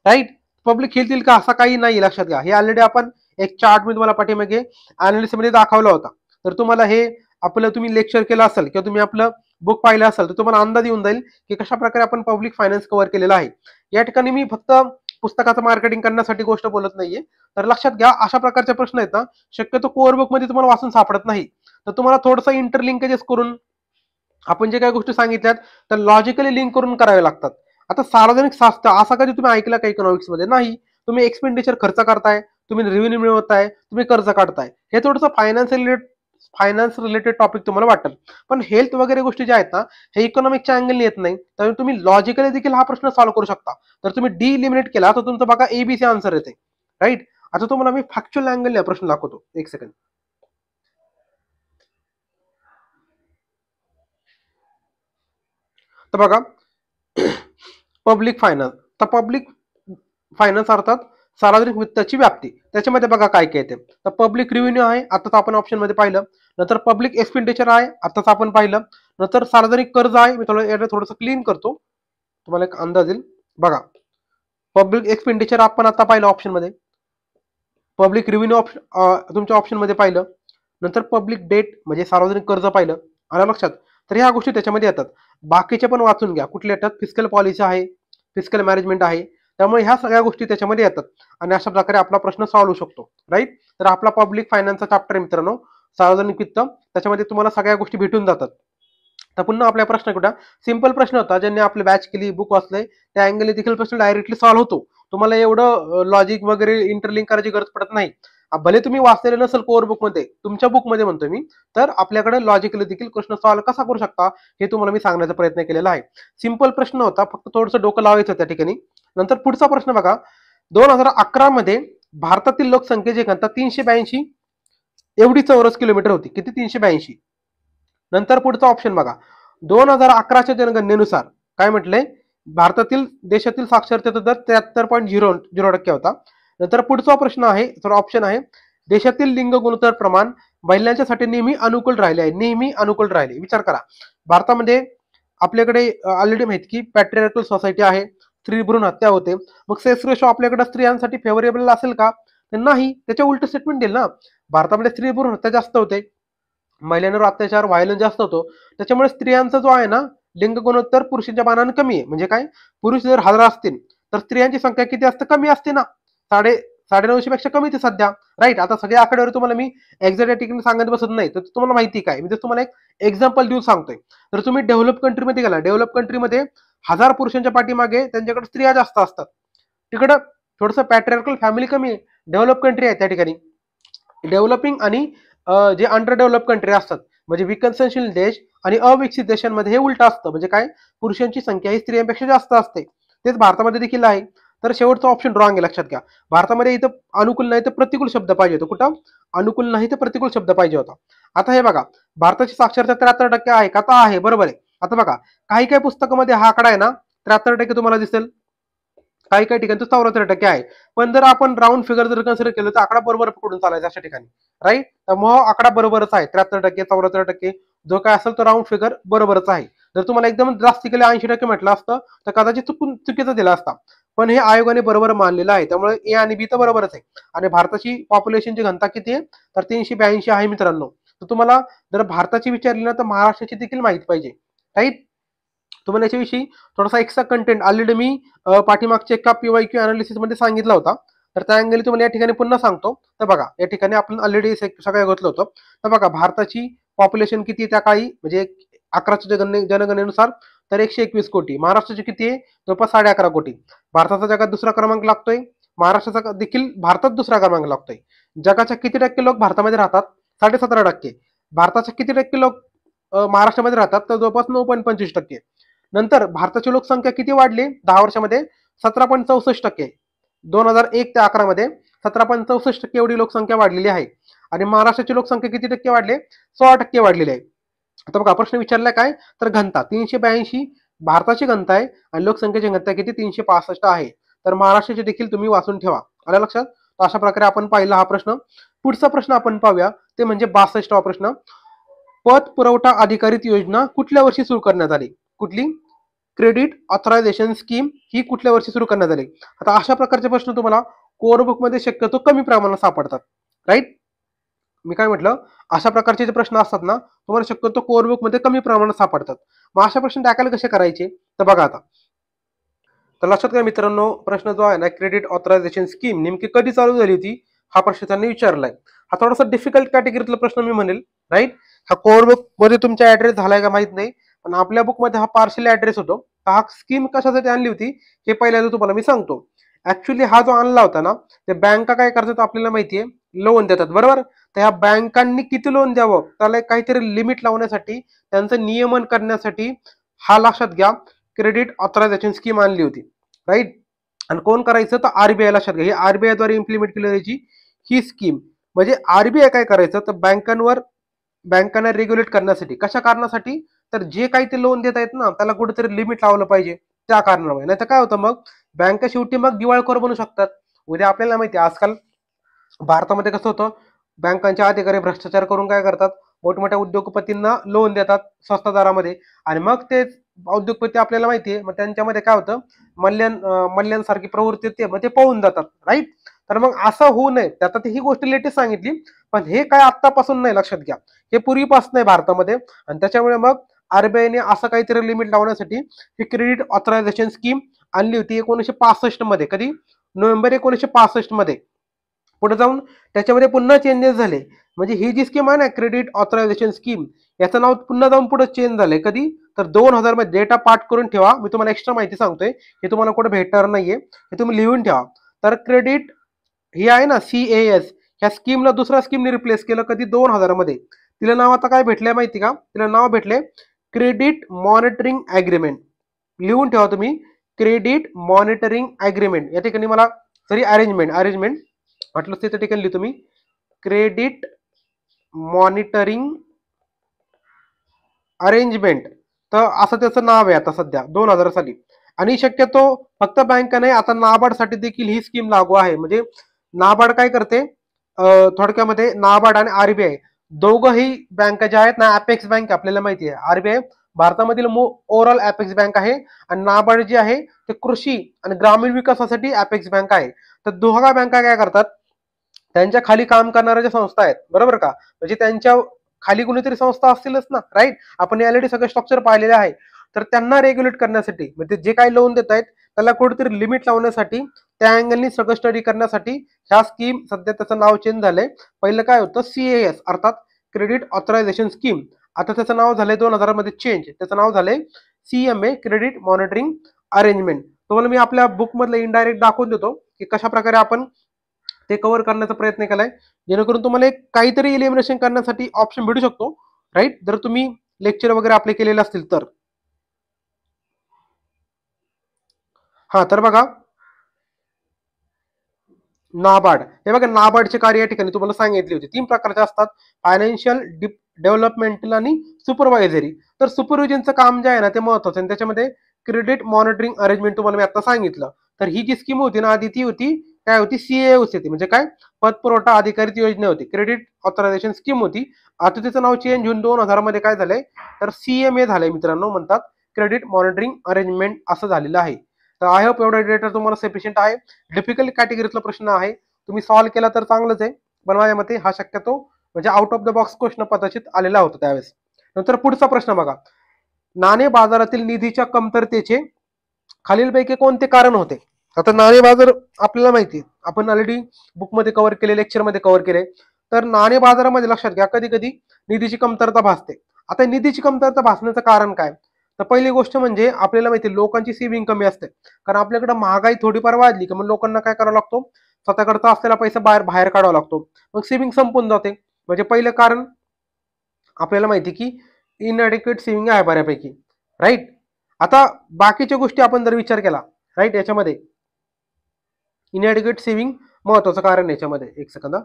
राईट, पब्लिक हेल्थ येईल का, असा काही नाही. लक्षात घ्या, हे ऑलरेडी आपण एक चार्ट मी तुम्हाला पाठीमागे अनालिसिस मध्ये दाखवला होता. तर तुम्हाला हे आपलं तुम्ही लेक्चर केलं असेल किंवा तुम्ही आपलं बुक पाहिलं असेल तर तुम्हाला अंदाज येऊन जाईल की कशा प्रकारे आपण पब्लिक फायनान्स कव्हर केलेला आहे. या ठिकाणी मी फक्त पुस्तकाचं मार्केटिंग करण्यासाठी गोष्ट बोलत नाहीये. तर लक्षात घ्या, अशा प्रकारचे प्रश्न आहेत ना, शक्यतो कोअर बुक मध्ये तुम्हाला वाचून सापडत नाही. तर तुम्हाला थोडंसं इंटरलिंकेजेस करून आपण जे काही गोष्टी सांगितल्यात तर लॉजिकली लिंक करून करावे लागतात. आता सार्वजनिक स्वास्थ्य असा कधी तुम्ही ऐकला का इकॉनॉमिक्स मध्ये? नाही. तुम्ही एक्सपेंडिचर खर्च करताय, तुम्ही रेव्हेन्यू मिळवताय, तुम्ही कर्ज काढताय, हे थोडंसं फायनान्स रिलेटेड टॉपिक तुम्हाला वाटेल. पण हेल्थ वगैरे गोष्टी ज्या आहेत ना, हे इकॉनॉमिकच्या अँगलने येत नाही. त्यामुळे तुम्ही लॉजिकली देखील हा प्रश्न सॉल्व्ह करू शकता. तर तुम्ही डी लिमिनेट केला तर तुमचं बघा एबीसी आन्सर येते. राईट, आता तुम्हाला मी फॅक्च्युअल अँगलने प्रश्न दाखवतो. एक सेकंड. तर बघा, पब्लिक फायनान्स, तर पब्लिक फायनान्स अर्थात सार्वजनिक वित्ताची व्याप्ती. त्याच्यामध्ये बघा काय काय येते, तर पब्लिक रेव्हेन्यू आहे, आताच आपण ऑप्शन मध्ये पाहिलं. नंतर पब्लिक एक्सपेंडिचर आहे, आताच आपण पाहिलं. नंतर सार्वजनिक कर्ज आहे, मी थोडंसं क्लीन करतो, तुम्हाला एक अंदाज येईल. बघा, पब्लिक एक्सपेंडिचर आपण आता पाहिलं ऑप्शन मध्ये, पब्लिक रेव्हेन्यू तुमच्या ऑप्शन मध्ये पाहिलं. नंतर पब्लिक डेट म्हणजे सार्वजनिक कर्ज पाहिलं. आलं लक्षात? तर ह्या गोष्टी त्याच्यामध्ये येतात. बाकीचे पण वाचून घ्या, कुठले येतात, फिस्कल पॉलिसी आहे, फिस्कल मॅनेजमेंट आहे. त्यामुळे ह्या सगळ्या गोष्टी त्याच्यामध्ये येतात आणि अशा प्रकारे आपला प्रश्न सॉल्व्ह होऊ शकतो. राईट, तर आपला पब्लिक फायनान्सचा चॅप्टर मित्रांनो, सार्वजनिक वित्त, त्याच्यामध्ये तुम्हाला सगळ्या गोष्टी भेटून जातात. तर पुन्हा आपल्या प्रश्न कुठं, सिंपल प्रश्न होता, ज्यांनी आपली बॅच केली, बुक वाचले, त्या अँगलने देखील प्रश्न डायरेक्टली सॉल्व्ह होतो. तुम्हाला एवढं लॉजिक वगैरे इंटरलिंक करायची गरज पडत नाही. भले तुम्ही वाचलेलं नसेल कोअर बुक मध्ये, तुमच्या बुक मध्ये म्हणतो मी, तर आपल्याकडे लॉजिकली देखील प्रश्न सॉल्व्ह कसा करू शकता हे तुम्हाला मी सांगण्याचा प्रयत्न केलेला आहे. सिंपल प्रश्न होता, फक्त थोडंसं डोकं लावायचं त्या ठिकाणी. नंतर पुढचा प्रश्न बघा, 2011 मध्ये भारतातील लोकसंख्येची घनता 382 एवढी चौरस किलोमीटर होती. किती? 382. नंतर पुढचा ऑप्शन बघा, 2011च्या जनगणनेनुसार काय म्हटलंय, भारतातील देशातील साक्षरतेचा दर 73.00% होता. नंतर पुढचा प्रश्न आहे, तर ऑप्शन आहे, देशातील लिंग गुणोत्तर प्रमाण महिलांच्यासाठी नेहमी अनुकूल राहिले आहे. नेहमी अनुकूल राहिले. विचार करा, भारतामध्ये आपल्याकडे ऑलरेडी माहिती की पॅट्रियार्कल सोसायटी आहे, स्त्री भ्रूण हत्या होते. मग सेक्स रेशो आपल्याकडे स्त्रियांसाठी फेवरेबल असेल का? तर नाही, त्याच्या उलट स्टेटमेंट देईल ना. भारतामध्ये स्त्री भ्रूण हत्या जास्त होते, महिलांवर अत्याचार व्हायलन्स जास्त होतो. त्याच्यामुळे स्त्रियांचा जो आहे ना लिंग गुणोत्तर पुरुषांच्या मानाने कमी आहे. म्हणजे काय, पुरुष जर 1000 असतील तर स्त्रियांची संख्या किती असते? कमी असते ना, 950 पेक्षा कमी ते सध्या, राईट. आता सगळ्या आकड्यावर तुम्हाला मी एक्झॅक्ट या ठिकाणी सांगत बसत नाही, तर तुम्हाला माहिती काय, मी तुम्हाला एक एक्झाम्पल देऊन सांगतोय. तर तुम्ही डेव्हलप कंट्रीमध्ये गेला, डेव्हलप कंट्रीमध्ये 1000 पुरुषांच्या पाठीमागे त्यांच्याकडे स्त्रिया जास्त असतात. तिकडं थोडंसं पॅट्रियार्कल फॅमिली कमी आहे, डेव्हलप कंट्री आहे त्या ठिकाणी. डेव्हलपिंग आणि जे अंडर डेव्हलप कंट्री असतात, म्हणजे विकसनशील देश आणि अविकसित देशांमध्ये हे उलट असतं, म्हणजे काय, पुरुषांची संख्या ही स्त्रियांपेक्षा जास्त असते. तेच भारतामध्ये देखील आहे. तर शेवटचा ऑप्शन रॉंग आहे, लक्षात घ्या. भारतामध्ये इथं अनुकूल नाही तर प्रतिकूल शब्द पाहिजे होता. कुठं अनुकूल नाही तर प्रतिकूल शब्द पाहिजे होता. आता हे बघा, भारताची साक्षरता 73% आहे का, आता आहे, बरोबर आहे. आता बघा, काही काही पुस्तकामध्ये हा आकडा आहे ना 73% तुम्हाला दिसेल, काही काही ठिकाणी तो 74% आहे. पण जर आपण राऊंड फिगर जर कन्सिडर केलं तर आकडा बरोबर पकडून चालायचा अशा ठिकाणी, राईट. तर मग आकडा बरोबरच आहे, 73%, 74%, जो काय असेल तो राऊंड फिगर बरोबरच आहे. जर तुम्हाला एकदम ड्रास्टिकली 80% म्हटलं असतं तर कदाचित चुकीचं दिला असता, पण हे आयोगाने बरोबर मानलेलं आहे. त्यामुळे ए आणि बी तर बरोबरच आहे. आणि भारताची पॉप्युलेशनची घनता किती आहे, तर 382 आहे मित्रांनो. तर तुम्हाला जर भारताची विचारली ना तर महाराष्ट्राची देखील माहिती पाहिजे, राईट. तुम्हाला याच्याविषयी थोडासा एक्स्ट्रा कंटेंट ऑलरेडी मी पाठीमागच्या एका PYQ अनालिसिस मध्ये सांगितला होता. तर त्या अँगली तुम्हाला या ठिकाणी पुन्हा सांगतो. तर बघा, या ठिकाणी आपण ऑलरेडी सगळं घेतलं होतं. तर बघा, भारताची पॉप्युलेशन किती आहे त्या काळी, म्हणजे 11च्या जनगणनेनुसार तर 121 कोटी. महाराष्ट्राची किती आहे, जवळपास 11.5 कोटी. भारताचा जगात दुसरा क्रमांक लागतोय, महाराष्ट्राचा देखील भारतात दुसरा क्रमांक लागतोय. जगाच्या किती टक्के लोक भारतामध्ये राहतात, 17.5%. भारताच्या किती टक्के लोक महाराष्ट्रामध्ये राहतात, तर जवळपास 9.25%. नंतर भारताची लोकसंख्या किती वाढली 10 वर्षामध्ये, 17.64%. 2001 ते 11 मध्ये 17.64% एवढी लोकसंख्या वाढलेली आहे. आणि महाराष्ट्राची लोकसंख्या किती टक्के वाढली, 16% वाढलेली आहे. आता बघा, प्रश्न विचारलाय काय, तर घनता 382 भारताची घनता आहे आणि लोकसंख्येची घनता किती, 365 आहे. तर महाराष्ट्राची देखील तुम्ही वाचून ठेवा, आलं लक्षात. तर अशा प्रकारे आपण पाहिला हा प्रश्न. पुढचा प्रश्न आपण पाहूया, ते म्हणजे 62वा प्रश्न. पत पुरवठा अधिकारित योजना कुठल्या वर्षी सुरू करण्यात आली, कुठली, क्रेडिट ऑथरायझेशन स्कीम ही कुठल्या वर्षी सुरू करण्यात आली. आता अशा प्रकारचे प्रश्न तुम्हाला कोर बुक मध्ये शक्यतो कमी प्रमाणात सापडतात, राईट. मी काय म्हटलं, अशा प्रकारचे जे प्रश्न असतात ना तुम्हाला शक्यतो कोर बुक मध्ये कमी प्रमाणात सापडतात. मग अशा प्रश्न टॅकल कसे करायचे, तर बघा आता. तर लक्षात घ्या मित्रांनो, प्रश्न जो आहे ना, क्रेडिट ऑथरायझेशन स्कीम नेमकी कधी चालू झाली होती, हा प्रश्न त्यांनी विचारलाय. हा थोडासा डिफिकल्ट कॅटेगरीतला प्रश्न मी म्हणेल, राईट. हा कोर बुक मध्ये तुमचा ऍड्रेस झालाय का माहित नाही, पण आपल्या बुक मध्ये हा पार्शली ऍड्रेस होतो. हा स्कीम कशासाठी आणली होती हे पहिल्यांदा तुम्हाला मी सांगतो. ऍक्च्युली हा जो आणला होता ना, ते बँका काय करतात आपल्याला माहितीये, लोन देतात, बरोबर. तर ह्या बँकांनी किती लोन द्यावं त्याला काहीतरी लिमिट लावण्यासाठी, त्यांचं नियमन करण्यासाठी हा, लक्षात घ्या, क्रेडिट ऑथरायझेशन स्कीम आणली होती, राईट. आणि कोण करायचं, तर आरबीआय. लक्षात घ्या, ही आरबीआय द्वारे इम्प्लिमेंट केली जायची ही स्कीम. म्हणजे आरबीआय काय करायचं, तर बँकांना रेग्युलेट करण्यासाठी, कशा कारणासाठी, तर जे काही ते लोन देत आहेत ना त्याला कुठेतरी लिमिट लावलं पाहिजे त्या कारणामुळे. नाही तर काय होतं, मग बँका शेवटी मग दिवाळखोर बनू शकतात. उद्या आपल्याला माहिती आहे आजकाल भारतामध्ये कसं होतं, बँकांचे अधिकारी भ्रष्टाचार करून काय करतात, मोठमोठ्या उद्योगपतींना लोन देतात स्वस्त दरामध्ये. आणि मग ते उद्योगपती आपल्याला माहिती आहे, मग त्यांच्यामध्ये काय होतं, मल्ल्यांसारखी प्रवृत्ती होते, मग ते पळून जातात, राईट. तर मग असं होऊ नये, आता ही गोष्ट लेटेस्ट सांगितली, पण हे काय आत्तापासून नाही, लक्षात घ्या, हे पूर्वीपासून आहे भारतामध्ये. आणि त्याच्यामुळे मग आरबीआयने असं काहीतरी लिमिट लावण्यासाठी ही क्रेडिट ऑथरायझेशन स्कीम आणली होती 1965 मध्ये. कधी, नोव्हेंबर 1965 मध्ये. पुढे जाऊन त्याच्यामध्ये पुन्हा चेंजेस झाले. म्हणजे ही जी स्कीम आहे ना, क्रेडिट ऑथरायझेशन स्कीम, याचं नाव पुन्हा जाऊन पुढे चेंज झालंय. कधी, तर 2000 मध्ये. डेटा पाठ करून ठेवा, मी तुम्हाला एक्स्ट्रा माहिती सांगतोय, हे तुम्हाला कुठे भेटणार नाहीये, हे तुम्ही लिहून ठेवा. तर क्रेडिट ही आहे ना, CAS, ह्या स्कीमला दुसऱ्या स्कीमने रिप्लेस केलं. कधी, 2000 मध्ये. तिला नाव आता काय भेटलंय माहिती का, तिला नाव भेटले क्रेडिट मॉनिटरिंग ॲग्रीमेंट. लिहून ठेवा तुम्ही, क्रेडिट मॉनिटरिंग ॲग्रीमेंट. या ठिकाणी मला सॉरी अरेंजमेंट म्हटलं, त्या ठिकाणी लिहितो मी क्रेडिट मॉनिटरिंग अरेंजमेंट. तर असं त्याचं नाव आहे आता सध्या 2000 साली. आणि शक्यतो फक्त बँका नाही, आता नाबार्ड साठी देखील ही स्कीम लागू आहे. म्हणजे नाबार्ड काय करते, थोडक्यामध्ये नाबार्ड आणि आरबीआय दोघंही बँका ज्या आहेत ना, अपेक्स बँक आपल्याला माहिती आहे, आरबीआय भारतामधील ओव्हरऑल अपेक्स बँक आहे. आणि नाबार्ड जी आहे ते कृषी आणि ग्रामीण विकासासाठी अपेक्स बँक आहे. तर दोघा बँका काय करतात, त्यांच्या खाली काम करणाऱ्या ज्या संस्था आहेत, बरोबर का, म्हणजे त्यांच्या खाली कोणीतरी संस्था असतीलच ना, राईट. आपण ऑलरेडी सगळे स्ट्रक्चर पाहिलेले आहे. तर त्यांना रेग्युलेट करण्यासाठी, म्हणजे जे काही लोन देत आहेत त्याला कुठेतरी लिमिट लावण्यासाठी, त्या अँगलनी सगळं स्टडी करण्यासाठी ह्या स्कीम, सध्या त्याचं नाव चेंज झालंय. पहिलं काय होतं, CAS अर्थात क्रेडिट ऑथरायझेशन स्कीम. आता त्याचं नाव झालंय 2000 मध्ये चेंज, त्याचं नाव झालंय CMA क्रेडिट मॉनिटरिंग अरेंजमेंट. तुम्हाला मी आपल्या बुक मधलं इनडायरेक्ट दाखवून देतो की कशा प्रकारे आपण ते कव्हर करण्याचा प्रयत्न केलाय, जेणेकरून तुम्हाला एक काहीतरी एलिमिनेशन करण्यासाठी ऑप्शन भेटू शकतो, राईट, जर तुम्ही लेक्चर वगैरे अप्लाय केलेले असतील तर. हा तर बघा, नाबार्ड, हे बघा नाबार्डचे कार्य या ठिकाणी तुम्हाला सांगितले होते. 3 प्रकारचे असतात, फायनान्शियल डेव्हलपमेंटल आणि सुपरवायझरी. तर सुपरविजनचं काम जे आहे ना ते महत्वाचं आहे, त्याच्यामध्ये क्रेडिट मॉनिटरिंग अरेंजमेंट तुम्हाला मी आता सांगितलं. तर ही जी स्कीम होती ना आधी ती होती काय होती, CAOS होती, म्हणजे काय, पतपुरवठा अधिकारित योजना होती, क्रेडिट ऑथरायझेशन स्कीम होती. आता त्याचं नाव चेंज होऊन 2000 मध्ये काय झालंय, तर CMA झालंय मित्रांनो, म्हणतात क्रेडिट मॉनिटरिंग अरेंजमेंट असं झालेलं आहे. तर आय होप एवढा डेटा तुम्हाला सफिशियंट आहे. डिफिकल्ट कॅटेगरीतला प्रश्न आहे, तुम्ही सॉल्व्ह केला तर चांगलंच आहे, पण माझ्या मते हा शक्यतो म्हणजे out of the box question पद्धतीत आलेला होता त्यावेळेस. नंतर पुढचा प्रश्न बघा, नाणे बाजारातील निधीच्या कमतरतेचे खालीलपैकी कोणते कारण होते. आता नाणे बाजार आपल्याला माहिती, आपण ऑलरेडी बुकमध्ये कव्हर केले, लेक्चरमध्ये कव्हर केले. तर नाणे बाजारामध्ये लक्षात घ्या कधी कधी निधीची कमतरता भासते. आता निधीची कमतरता भासण्याचं कारण काय, तर पहिली गोष्ट म्हणजे आपल्याला माहिती लोकांची सेव्हिंग कमी असते, कारण आपल्याकडे महागाई थोडीफार वाढली की मग लोकांना काय करावं लागतो, स्वतःकडचा असलेला पैसा बाहेर बाहेर काढावा लागतो, मग सेव्हिंग संपून जाते. म्हणजे पहिलं कारण आपल्याला माहिती की इनएडिक्वेट सेव्हिंग आहे बऱ्यापैकी, राईट. आता बाकीच्या गोष्टी आपण जर विचार केला, राईट, याच्यामध्ये इनएडिक्वेट सेव्हिंग महत्वाचं कारण याच्यामध्ये. एक सेकंद,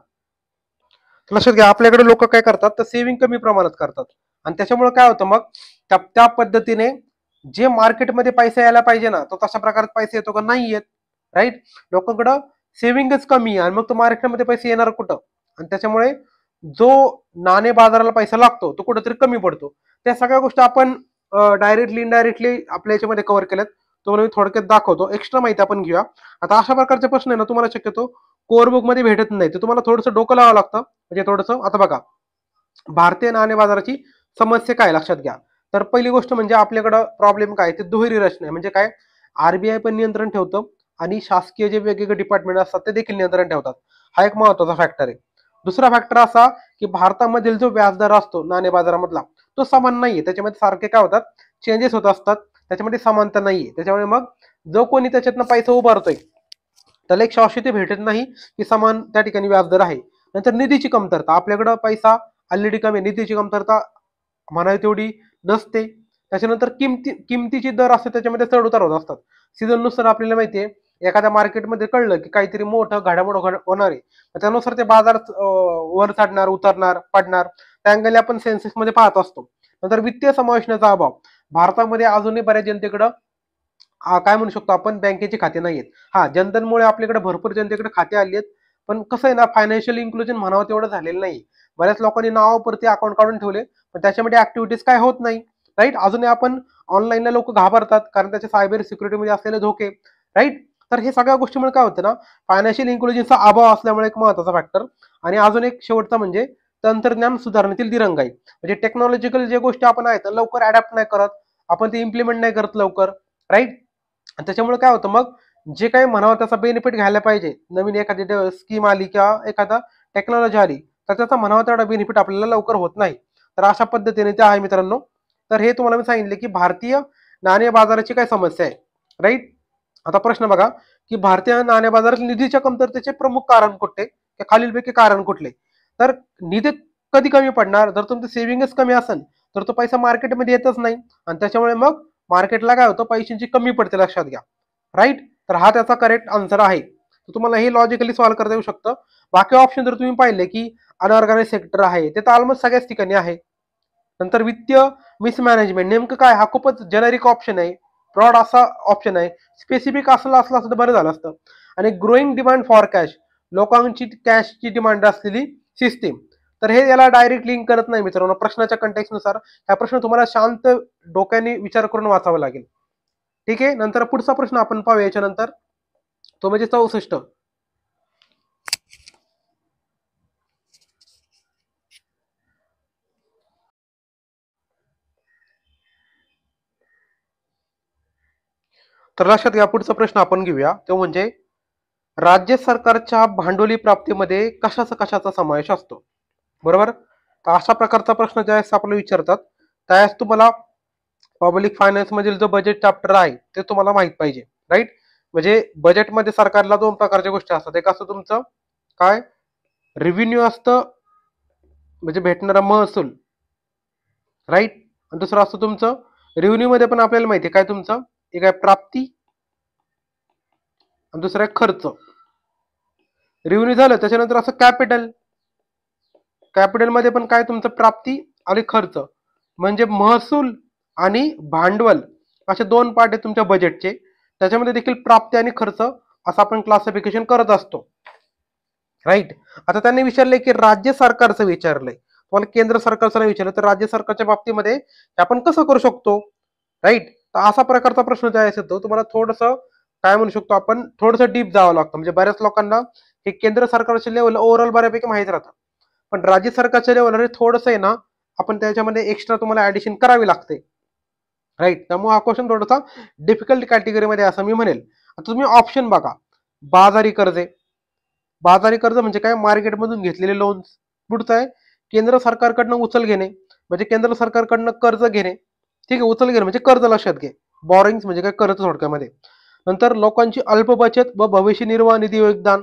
लक्षात घ्या आपल्याकडे लोक काय करतात तर सेव्हिंग कमी प्रमाणात करतात, आणि त्याच्यामुळे काय होतं मग त्या पद्धतीने जे मार्केटमध्ये पैसा यायला पाहिजे ना तो तशा प्रकारात पैसा येतो का, नाही येत, राईट. लोकांकडं सेव्हिंगच कमी आहे आणि मग तो मार्केटमध्ये पैसे येणार कुठं, आणि त्याच्यामुळे जो नाणे बाजाराला पैसा लागतो तो कुठेतरी कमी पडतो. त्या सगळ्या गोष्टी आपण डायरेक्टली इनडायरेक्टली आपल्या याच्यामध्ये कव्हर केल्यात, तुम्हाला मी थोडक्यात दाखवतो, एक्स्ट्रा माहिती आपण घेऊया. आता अशा प्रकारचे प्रश्न आहे ना तुम्हाला शक्यतो कोर बुक मध्ये भेटत नाही, तर तुम्हाला थोडंसं डोकं लावावं लागतं, म्हणजे थोडंसं. आता बघा, भारतीय नाणे बाजाराची समस्या काय लक्षात घ्या. तर पहिली गोष्ट म्हणजे आपल्याकडं प्रॉब्लेम काय, ते दुहेरी रचना आहे. म्हणजे काय, RBI पण नियंत्रण ठेवतं आणि शासकीय जे वेगवेगळे डिपार्टमेंट असतात ते देखील नियंत्रण ठेवतात. हा एक महत्वाचा फॅक्टर आहे. दुसरा फॅक्टर असा की भारतामधील जो व्याजदर असतो नाणे बाजारामधला तो समान नाहीये, त्याच्यामध्ये सारखे काय होतात, चेंजेस होत असतात, त्याच्यामध्ये समानता नाहीये. त्याच्यामुळे मग जो कोणी त्याच्यातनं पैसा उभारतोय त्याला एक शाश्वती भेटत नाही की समान त्या ठिकाणी व्याजदर आहे. नंतर निधीची कमतरता, आपल्याकडं पैसा ऑलरेडी कमी, निधीची कमतरता म्हणावी तेवढी नसते. त्याच्यानंतर किमतीची दर असते त्याच्यामध्ये चढ उतार होत असतात. सीझननुसार आपल्याला माहितीये एखाद्या मार्केटमध्ये कळलं की काहीतरी मोठं घडामोड होणार आहे, त्यानुसार ते बाजार वर चढणार, उतरणार, पडणार, त्या अँगलने आपण सेन्सेक्स मध्ये पाहत असतो. नंतर वित्तीय समावेशनाचा अभाव, भारतामध्ये अजूनही बऱ्याच जनतेकडं काय म्हणू शकतो आपण, बँकेची खाते नाहीयेत. हा, जनधनमुळे आपल्याकडे भरपूर जनतेकडे खाते आली आहेत, पण कसं आहे ना, फायनान्शियल इन्क्लुजन म्हणावं तेवढं झालेलं नाही. बऱ्याच लोकांनी नावावरती अकाउंट काढून ठेवले पण त्याच्यामध्ये ऍक्टिव्हिटीज काय होत नाही, राईट. अजूनही आपण ऑनलाईनला लोक घाबरतात कारण त्याच्या सायबर सिक्युरिटीमध्ये असलेले धोके, राईट. तर हे सगळ्या गोष्टीमुळे काय होतं ना, फायनान्शियल इन्क्लुजनचा अभाव असल्यामुळे एक महत्वाचा फॅक्टर. आणि अजून एक शेवटचा म्हणजे तंत्रज्ञान सुधारणेतील दिरंगाई, म्हणजे टेक्नॉलॉजिकल जे गोष्टी आपण आहेत लवकर अडॅप्ट नाही करत आपण, ते इम्प्लिमेंट नाही करत लवकर, राईट. आणि त्याच्यामुळे काय होतं मग, जे काही म्हणावं त्याचा बेनिफिट घ्यायला पाहिजे, नवीन एखादी स्कीम आली किंवा एखादा टेक्नॉलॉजी आली तर त्याचा म्हणावा तेवढा बेनिफिट आपल्याला लवकर होत नाही. तर अशा पद्धतीने ते आहे मित्रांनो. तर हे तुम्हाला मी सांगितले की भारतीय नाणे बाजाराची काय समस्या आहे, राईट. आता प्रश्न बघा की भारतीय नाणे बाजारात निधीच्या कमतरतेचे प्रमुख कारण कुठले, खालीलपैकी कारण कुठले. तर निधी कधी कमी पडणार, जर तुमचं सेव्हिंगच कमी असेल तर तो पैसा मार्केटमध्ये येतच नाही, आणि त्याच्यामुळे मग मार्केटला काय होतं, पैशांची कमी पडते, लक्षात घ्या, राईट. तर हा त्याचा करेक्ट आन्सर आहे. तर तुम्हाला हे लॉजिकली सॉल्व्ह करता येऊ शकतं. बाकी ऑप्शन जर तुम्ही पाहिले की अनऑर्गनाइज सेक्टर आहे, ते तर ऑलमोस्ट सगळ्याच ठिकाणी आहे. नंतर वित्तीय मिसमॅनेजमेंट, नेमकं काय, हा खूपच जेनेरिक ऑप्शन आहे, ब्रॉड असा ऑप्शन आहे. स्पेसिफिक असलं असतं तर बरं झालं असतं. आणि ग्रोईंग डिमांड फॉर कॅश, लोकांची कॅशची डिमांड असलेली सिस्टीम, तर हे याला डायरेक्ट लिंक करत नाही मित्रांनो. प्रश्नाच्या कंटेक्सनुसार हा प्रश्न तुम्हाला शांत डोक्याने विचार करून वाचावा लागेल, ठीक आहे. नंतर पुढचा प्रश्न आपण पाहूया याच्यानंतर, तो म्हणजे 64. तर लक्षात घ्या, पुढचा प्रश्न आपण घेऊया, तो म्हणजे राज्य सरकारच्या भांडवली प्राप्तीमध्ये कशाचा कशाचा समावेश असतो. बरोबर. तर अशा प्रकारचा प्रश्न ज्यावेळेस आपल्याला विचारतात त्यावेळेस तुम्हाला पब्लिक फायनान्स मधील जो बजेट चॅप्टर आहे ते तुम्हाला माहित पाहिजे. राईट. म्हणजे बजेटमध्ये सरकारला दोन प्रकारच्या गोष्टी असतात. एक असतं तुमचं काय रेव्हेन्यू असतं, म्हणजे भेटणारा महसूल. राईट. आणि दुसरं असतं तुमचं रेव्हेन्यू मध्ये पण आपल्याला माहिती आहे काय तुमचं एक आहे प्राप्ती आणि दुसरा आहे खर्च. रेव्हेन्यू झालं त्याच्यानंतर असं कॅपिटल. कॅपिटल मध्ये पण काय तुमचं प्राप्ती आणि खर्च, म्हणजे महसूल आणि भांडवल असे दोन पार्ट आहेत तुमच्या बजेटचे. त्याच्यामध्ये देखील प्राप्ती आणि खर्च असं आपण क्लासिफिकेशन करत असतो. राईट. आता त्यांनी विचारलंय की राज्य सरकारचं विचारलंय, तुम्हाला केंद्र सरकारचं नाही विचारलं, तर राज्य सरकारच्या बाबतीमध्ये आपण कसं करू शकतो. राईट. तर असा प्रकारचा प्रश्न ज्यावेळेस येतो तुम्हाला थोडंसं काय म्हणू शकतो आपण, थोडंसं डीप जावं लागतं. म्हणजे बऱ्याच लोकांना हे केंद्र सरकारच्या लेवल ओव्हरऑल बऱ्यापैकी माहित राहतं, पण राज्य सरकारच्या लेवलवर थोडंसं आहे ना, आपण त्याच्यामध्ये एक्स्ट्रा तुम्हाला ऍडिशन करावी लागते. राईट. त्यामुळे हा क्वेश्चन थोडासा डिफिकल्ट कॅटेगरीमध्ये असं मी म्हणेल. आता तुम्ही ऑप्शन बघा, बाजारी कर्जे. बाजारी कर्ज म्हणजे काय, मार्केटमधून घेतलेले लोन्स. पुढचं आहे केंद्र सरकारकडनं उचल घेणे, म्हणजे केंद्र सरकारकडनं कर्ज घेणे. ठीक आहे, उचल घेणे म्हणजे कर्ज लक्षात घे. बॉरिंग्स म्हणजे काय, कर्ज थोडक्यामध्ये. नंतर लोकांची अल्प बचत व भविष्य निर्वाह निधी योगदान,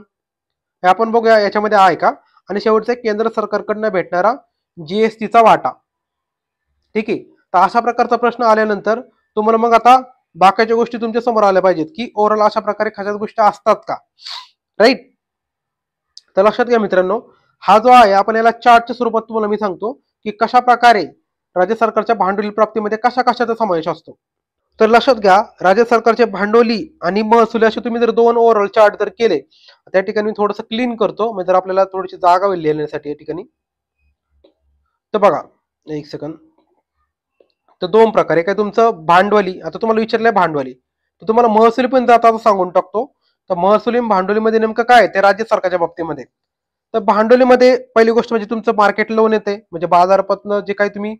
हे आपण बघूया याच्यामध्ये आहे का. आणि शेवटचं केंद्र सरकारकडनं भेटणारा जीएसटीचा वाटा. ठीक आहे. तर अशा प्रकारचा प्रश्न आल्यानंतर तुम्हाला मग आता बाकीच्या गोष्टी तुमच्या समोर आल्या पाहिजेत की ओव्हरऑल अशा प्रकारे कशाच गोष्टी असतात का. राईट. तर लक्षात घ्या मित्रांनो, हा जो आहे आपण याला चार्टच्या स्वरूपात तुम्हाला मी सांगतो की कशा प्रकारे राज्य सरकारच्या भांडवली प्राप्तीमध्ये कशा कशाचा समावेश असतो. तर लक्षात घ्या, राज्य सरकारचे भांडवली आणि महसुली असे तुम्ही जर दोन ओव्हरऑल चार्ट जर केले, त्या ठिकाणी थोडंसं क्लीन करतो म्हणजे जर आपल्याला थोडीशी जागा होईल लिहिण्यासाठी या ठिकाणी. तर बघा एक सेकंद. तर दोन प्रकारे काय तुमचं भांडवली, आता तुम्हाला विचारलंय भांडवली, तर तुम्हाला महसुली पण जाता सांगून टाकतो. तर महसुली भांडवलीमध्ये नेमकं काय ते राज्य सरकारच्या बाबतीमध्ये. तर भांडवलीमध्ये पहिली गोष्ट म्हणजे तुमचं मार्केट लोन येते, म्हणजे बाजारापासून जे काही तुम्ही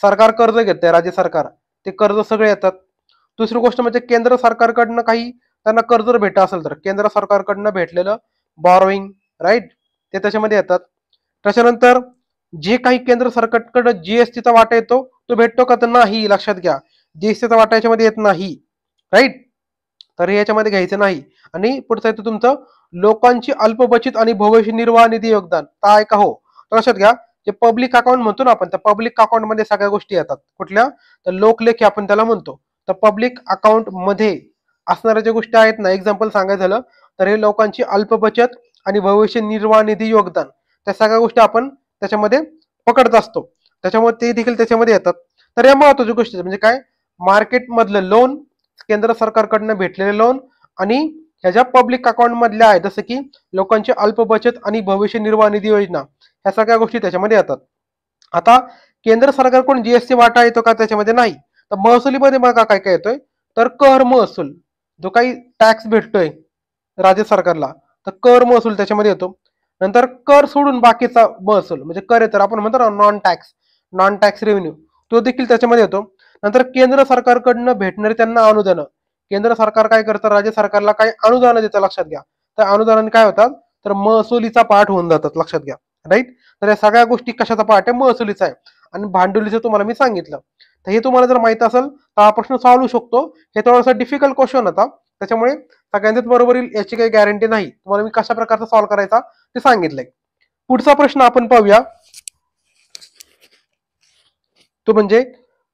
सरकार कर्ज घेते राज्य सरकार, ते कर्ज सगळे येतात. दुसरी गोष्ट म्हणजे केंद्र सरकारकडनं काही त्यांना कर्ज जर भेटत असेल तर केंद्र सरकारकडनं भेटलेलं बॉरोईंग. राईट. ते त्याच्यामध्ये येतात. त्याच्यानंतर जे काही केंद्र सरकारकडं जीएसटीचा वाटा येतो तो भेटतो का, तर नाही. लक्षात घ्या, जीएसटीचा वाटा याच्यामध्ये येत नाही. राईट. तर हे याच्यामध्ये घ्यायचं नाही. आणि पुढचं येतं तुमचं लोकांची अल्प बचत आणि भविष्य निर्वाह निधी योगदान, तर आहे का, हो. तर लक्षात घ्या, जे पब्लिक अकाउंट म्हणतो ना आपण, त्या पब्लिक अकाउंट मध्ये सगळ्या गोष्टी येतात. कुठल्या, तर लोकलेखी आपण त्याला म्हणतो. तर पब्लिक अकाउंट मध्ये असणाऱ्या ज्या गोष्टी आहेत ना, एक्झाम्पल सांगायचं झालं तर हे लोकांची अल्प बचत आणि भविष्य निर्वाह निधी योगदान, त्या सगळ्या गोष्टी आपण त्याच्यामध्ये पकडत असतो. त्याच्यामुळे ते देखील त्याच्यामध्ये येतात. तर या महत्वाच्या गोष्टी म्हणजे काय, मार्केट मधलं लोन, केंद्र सरकारकडनं भेटलेले लोन आणि ह्या पब्लिक अकाउंट मधल्या आहेत जसं की लोकांची अल्प बचत आणि भविष्य निर्वाह निधी योजना, ह्या सगळ्या गोष्टी त्याच्यामध्ये येतात. आता केंद्र सरकारकडून जीएसटी वाटा येतो का, त्याच्यामध्ये नाही. तर महसुलीमध्ये बघा काय काय येतोय, तर कर महसूल, जो काही टॅक्स भेटतोय राज्य सरकारला, तर कर महसूल त्याच्यामध्ये येतो. नंतर कर सोडून बाकीचा महसूल म्हणजे कर येतो, आपण म्हणतो ना नॉन टॅक्स रेव्हेन्यू, तो देखील त्याच्यामध्ये येतो. नंतर केंद्र सरकारकडनं भेटणारे त्यांना अनुदान, केंद्र सरकार काय करतं, राज्य सरकारला काही अनुदान देतं. लक्षात घ्या, तर अनुदानाने काय होतात, तर महसुलीचा पाठ होऊन जातात. लक्षात घ्या. राईट. तर या सगळ्या गोष्टी कशाचा पाठ आहे, महसुलीचा आहे. आणि भांडवलीचं तुम्हाला मी सांगितलं. तर हे तुम्हाला जर माहित असेल तर हा प्रश्न सॉल्व्ह होऊ शकतो. हे थोडासा डिफिकल्ट क्वेश्चन होता, त्याच्यामुळे सगळ्यांच्याच बरोबर येईल याची काही गॅरंटी नाही. तुम्हाला मी कशा प्रकारचा सॉल्व्ह करायचा ते सांगितलंय. पुढचा प्रश्न आपण पाहूया, तो म्हणजे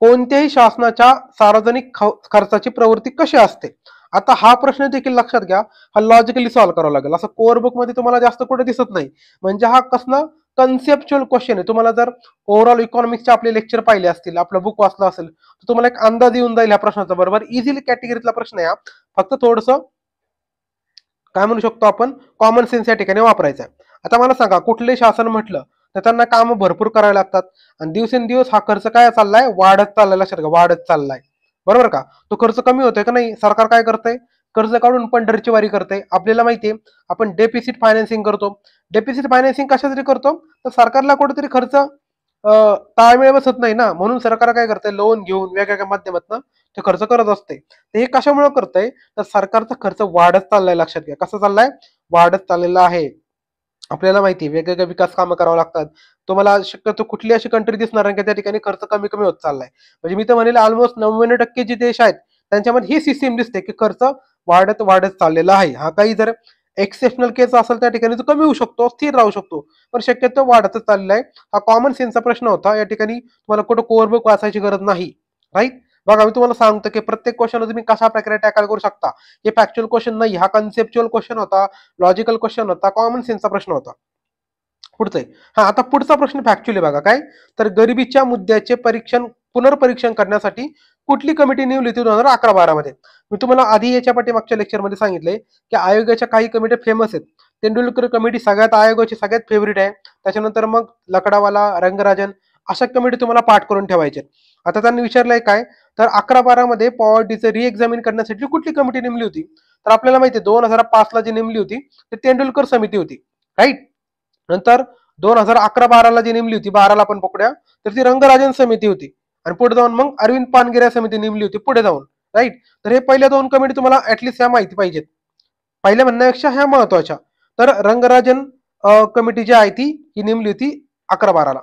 कोणत्याही शासनाच्या सार्वजनिक खर्चाची प्रवृत्ती कशी असते. आता हा प्रश्न देखील लक्षात घ्या, हा लॉजिकली सॉल्व्ह करावा लागेल. असं कोर बुक मध्ये तुम्हाला जास्त कुठे दिसत नाही. म्हणजे हा कसला कन्सेप्च्युअल क्वेश्चन आहे. तुम्हाला जर ओव्हरऑल इकॉनॉमिक्सचे आपले लेक्चर पाहिले असतील, आपलं बुक वाचलं असेल, तर तुम्हाला एक अंदाज येऊन जाईल ह्या प्रश्नाचा. बरोबर, इझिली कॅटेगरीतला प्रश्न आहे. फक्त थोडस काय म्हणू शकतो आपण, कॉमन सेन्स या ठिकाणी वापरायचा आहे. आता मला सांगा, कुठले शासन म्हटलं तर त्यांना काम भरपूर करावे लागतात आणि दिवसेंदिवस हा खर्च काय चाललाय, वाढत चाललाय. लक्षात घ्या, वाढत चाललाय. बरोबर का, तो खर्च कमी होतोय का नाही. सरकार काय करतंय, कर्ज काढून पंढरीची वारी करते. आपल्याला माहितीये आपण डेफिसिट फायनान्सिंग करतो. डेफिसिट फायनान्सिंग कशासाठी करतो, तर सरकारला कुठेतरी खर्च ताळमेळ बसत नाही ना, म्हणून सरकार काय करतंय, लोन घेऊन वेगवेगळ्या माध्यमातून ते खर्च करत असते. ते हे कशामुळे करतंय, तर सरकारचा खर्च वाढत चाललाय. लक्षात घ्या, कसा चाललाय, वाढत चाललेला आहे. आपल्याला माहिती आहे वेगवेगळे विकास कामं करावं लागतात. तुम्हाला शक्यतो कुठली अशी कंट्री दिसणार नाही की त्या ठिकाणी खर्च कमी कमी होत चाललाय. म्हणजे मी तर म्हणेल ऑलमोस्ट 99% जे देश आहेत त्यांच्यामध्ये ही सिस्टीम दिसते की खर्च वाढत वाढत चाललेला आहे. हा काही जर एक्सेप्शनल केस असेल त्या ठिकाणी तो कमी होऊ शकतो, स्थिर राहू शकतो, पण शक्यतो वाढतच चाललेला आहे. हा कॉमन सेन्सचा प्रश्न होता. या ठिकाणी तुम्हाला कुठं कोर बुक वाचायची गरज नाही, राईट. बघा मी तुम्हाला सांगतो की प्रत्येक क्वेश्चन तुम्ही कशा प्रकारे टॅकल करू शकता. हे फॅक्च्युअल क्वेश्चन नाही, हा कन्सेप्च्युअल क्वेश्चन होता, लॉजिकल क्वेश्चन होता, कॉमन सेन्सचा प्रश्न होता. पुढचं आहे. हा आता पुढचा प्रश्न फॅक्च्युअली बघा काय, तर गरिबीच्या मुद्द्याचे पुनर्परीक्षण करण्यासाठी कुठली कमिटी नेमली होती 2011-12 मध्ये. मी तुम्हाला आधी याच्या पाठीमागच्या लेक्चरमध्ये सांगितले की आयोगाच्या काही कमिटी फेमस आहेत. तेंडुलकर कमिटी सगळ्यात आयोगाची सगळ्यात फेवरेट आहे. त्याच्यानंतर मग लकडावाला, रंगराजन अशा कमिटी तुम्हाला पाठ करून ठेवायचे. आता त्यांनी विचारलंय काय, तर 11-12 मध्ये पॉवर्टीचं रिएक्झामिन करण्यासाठी कुठली कमिटी नेमली होती. तर आपल्याला माहिती आहे 2005 ला जी नेमली होती ती तेंडुलकर समिती होती, राईट. नंतर 2011-12 जी नेमली होती, 12ला पण पकड्या, तर ती रंगराजन समिती होती. आणि पुढे जाऊन मग अरविंद पानगिऱ्या समिती नेमली होती पुढे जाऊन, राईट. तर हे पहिल्या दोन कमिटी तुम्हाला ऍटलिस्ट ह्या माहिती पाहिजेत, पहिल्या म्हणण्यापेक्षा ह्या महत्वाच्या. तर रंगराजन कमिटी जी आहे ती ही नेमली होती 11-12ला.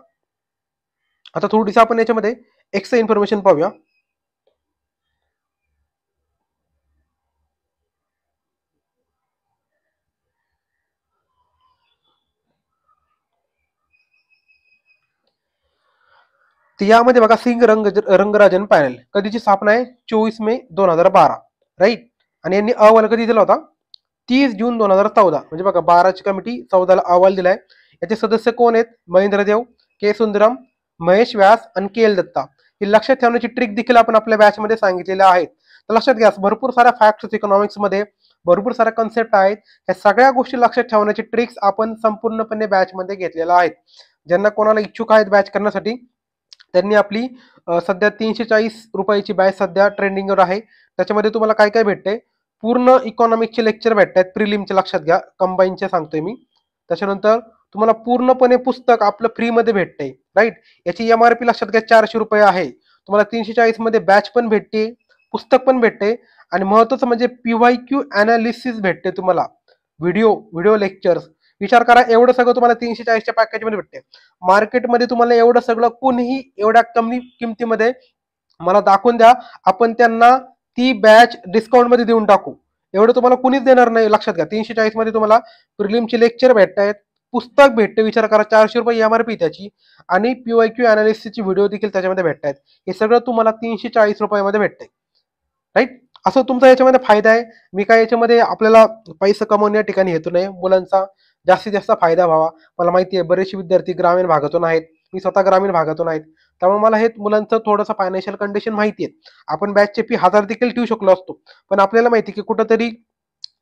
आता थोडीशी आपण याच्यामध्ये एक्स्ट्रा इन्फॉर्मेशन पाहूया. तर यामध्ये बघा सिंग रंगराजन पॅनल कधीची स्थापना आहे, 24 मे 2012, राईट. आणि यांनी अहवाल कधी दिला होता, 30 जून 2014. म्हणजे बघा 12ची कमिटी 14ला अहवाल दिलाय. याचे सदस्य कोण आहेत, महेंद्र देव, के सुंदरम, महेश व्यास आणि के एल दत्ता. ही लक्षात ठेवण्याची ट्रिक देखील आपण आपल्या बॅच मध्ये सांगितलेल्या आहेत. तर लक्षात घ्या, भरपूर साऱ्या फॅक्ट्स इकॉनॉमिक्स मध्ये भरपूर साऱ्या कन्सेप्ट आहेत. या सगळ्या गोष्टी लक्षात ठेवण्याची ट्रिक्स आपण संपूर्णपणे बॅच मध्ये घेतलेल्या आहेत. ज्यांना कोणाला इच्छुक आहेत बॅच करण्यासाठी त्यांनी आपली सध्या 340 रुपयाची बॅच सध्या ट्रेंडिंगवर आहे. त्याच्यामध्ये तुम्हाला काय काय भेटते, पूर्ण इकॉनॉमिक्सचे लेक्चर भेटतात, प्रिलिमचे लक्षात घ्या, कंबाईनचे सांगतोय मी. त्याच्यानंतर तुम्हाला पूर्णपणे पुस्तक आपलं फ्रीमध्ये भेटते, राईट. याची एमआरपी लक्षात घ्या 400 रुपये आहे. तुम्हाला 340 मध्ये बॅच पण भेटते, पुस्तक पण भेटते, आणि महत्वाचं म्हणजे PYQ अनालिसिस भेटते तुम्हाला, व्हिडिओ लेक्चर्स. विचार करा, एवढं सगळं तुम्हाला 340च्या पॅकेजमध्ये भेटते. मार्केटमध्ये तुम्हाला एवढं सगळं कोणीही एवढ्या कमी किमतीमध्ये मला दाखवून द्या, आपण त्यांना ती बॅच डिस्काउंट मध्ये देऊन टाकू. एवढं तुम्हाला कुणीच देणार नाही. लक्षात घ्या, 340 मध्ये तुम्हाला प्रिलिमचे लेक्चर भेटतायत, पुस्तक भेटते, विचार करा 400 रुपये एमआरपी त्याची, आणि PYQ अनालिसिसची व्हिडिओ देखील त्याच्यामध्ये भेटतायत. हे सगळं तुम्हाला 340 रुपयामध्ये भेटतंय, राईट. असं तुमचा याच्यामध्ये फायदा आहे. मी काय याच्यामध्ये आपल्याला पैसे कमवण्या ठिकाणी हेतू नाही, मुलांचा जास्तीत जास्त फायदा व्हावा. मला माहिती आहे बरेचसे विद्यार्थी ग्रामीण भागातून आहेत, मी स्वतः ग्रामीण भागातून आहेत, त्यामुळे मला हे मुलांचं थोडंसं फायनान्शियल कंडिशन माहिती आहे. आपण बॅचचे फी 1000 देखील ठेवू शकलो असतो, पण आपल्याला माहिती की कुठंतरी,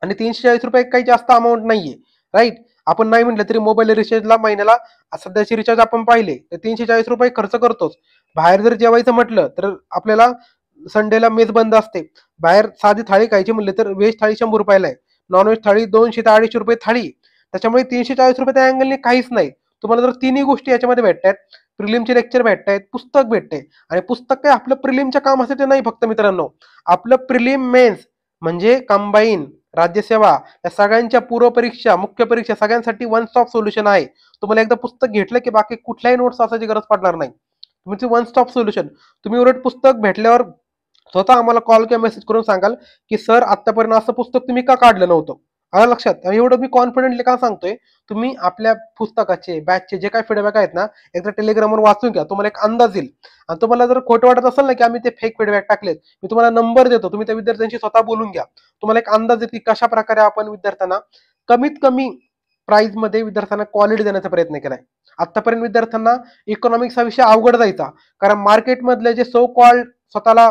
आणि 340 रुपये काही जास्त अमाऊंट नाहीये, राईट. आपण नाही म्हटलं तरी मोबाईल रिचार्जला महिन्याला सध्याचे रिचार्ज आपण पाहिले तर 340 रुपये खर्च करतोच. बाहेर जर जेवायचं म्हटलं तर आपल्याला संडेला मेस बंद असते. बाहेर साधी थाळी खायची म्हणले तर व्हेज थाळी 100 रुपयाला आहे, नॉनव्हेज थाळी 200 ते 250 रुपये थाळी. त्याच्यामुळे 340 रुपये त्या अँगलने काहीच नाही. तुम्हाला जर तिन्ही गोष्टी याच्यामध्ये भेटतात, प्रिलिमचे लेक्चर भेटतायत, पुस्तक भेटते. आणि पुस्तक काय आपलं प्रिलिमच्या कामासाठी नाही फक्त मित्रांनो, आपलं प्रिलिम मेन्स म्हणजे कंबाईन, राज्यसेवा या सगळ्यांच्या पूर्व परीक्षा, मुख्य परीक्षा सगळ्यांसाठी वन स्टॉप सोल्युशन आहे. तुम्हाला एकदा पुस्तक घेतलं की बाकी कुठल्याही नोट्स असायची गरज पडणार नाही. तुमची वन स्टॉप सोल्युशन. तुम्ही उलट पुस्तक भेटल्यावर स्वतः आम्हाला कॉल किंवा मेसेज करून सांगाल की सर आतापर्यंत असं पुस्तक तुम्ही का काढलं नव्हतं. आलं लक्षात. आणि एवढं मी कॉन्फिडेंटली का सांगतोय, तुम्ही आपल्या पुस्तकाचे बॅचचे जे काही फीडबॅक आहेत ना एकदा टेलिग्रामवर वाचून घ्या, तुम्हाला एक अंदाज येईल. आणि तुम्हाला जर खोटं वाटत असेल ना की आम्ही ते फेक फीडबॅक टाकलेत, मी तुम्हाला नंबर देतो, तुम्ही त्या विद्यार्थ्यांशी स्वतः बोलून घ्या. तुम्हाला एक अंदाज येईल की कशा प्रकारे आपण विद्यार्थ्यांना कमीत कमी प्राइस मध्ये विद्यार्थ्यांना क्वालिटी देण्याचा प्रयत्न केलाय. आतापर्यंत विद्यार्थ्यांना इकॉनॉमिक्स हा विषय अवघड जायचा, कारण मार्केटमधले जे सो कॉल्ड स्वतःला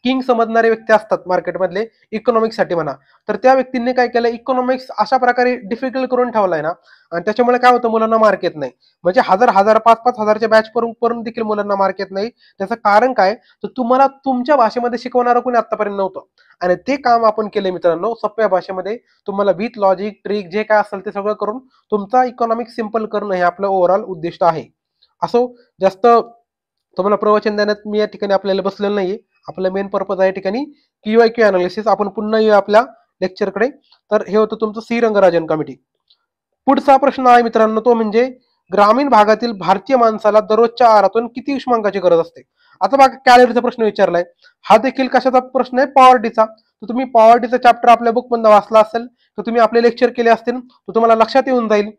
किंग समजणारे व्यक्ती असतात मार्केटमधले इकॉनॉमिक्ससाठी म्हणा, तर त्या व्यक्तींनी काय केलं, इकॉनॉमिक्स अशा प्रकारे डिफिकल्ट करून ठेवलाय ना, आणि त्याच्यामुळे काय होतं, मुलांना मार्क येत नाही. म्हणजे 1000 5 हजारच्या बॅच करून देखील मुलांना मार्क येत नाही. त्याचं कारण काय, तर तुम्हाला तुमच्या भाषेमध्ये शिकवणारं कोणी आतापर्यंत नव्हतं, आणि ते काम आपण केले मित्रांनो सोप्या भाषेमध्ये. तुम्हाला विथ लॉजिक ट्रिक जे काय असेल ते सगळं करून तुमचा इकॉनॉमिक्स सिंपल करणं हे आपलं ओव्हरऑल उद्दिष्ट आहे. असो, जास्त तुम्हाला प्रवचन देण्यात मी या ठिकाणी आपल्याला बसलेलं नाहीये. आपला मेन पर्पज आहे या ठिकाणी QIQ अनालिसिस. आपण पुन्हा येऊ आपल्या लेक्चरकडे. तर हे होतं तुमचं सी रंगराजन कमिटी. पुढचा प्रश्न आहे मित्रांनो, तो म्हणजे ग्रामीण भागातील भारतीय माणसाला दररोजच्या आहारातून किती उष्मांकाची गरज असते. आता बघा, कॅलरीचा प्रश्न विचारलाय. हा देखील कशाचा प्रश्न आहे, पॉवर्टीचा. तर तुम्ही पॉवर्टीचा चॅप्टर आपल्या बुक मध्ये वाचला असेल, तर तुम्ही आपले लेक्चर केले असतील, तर तुम्हाला लक्षात येऊन जाईल.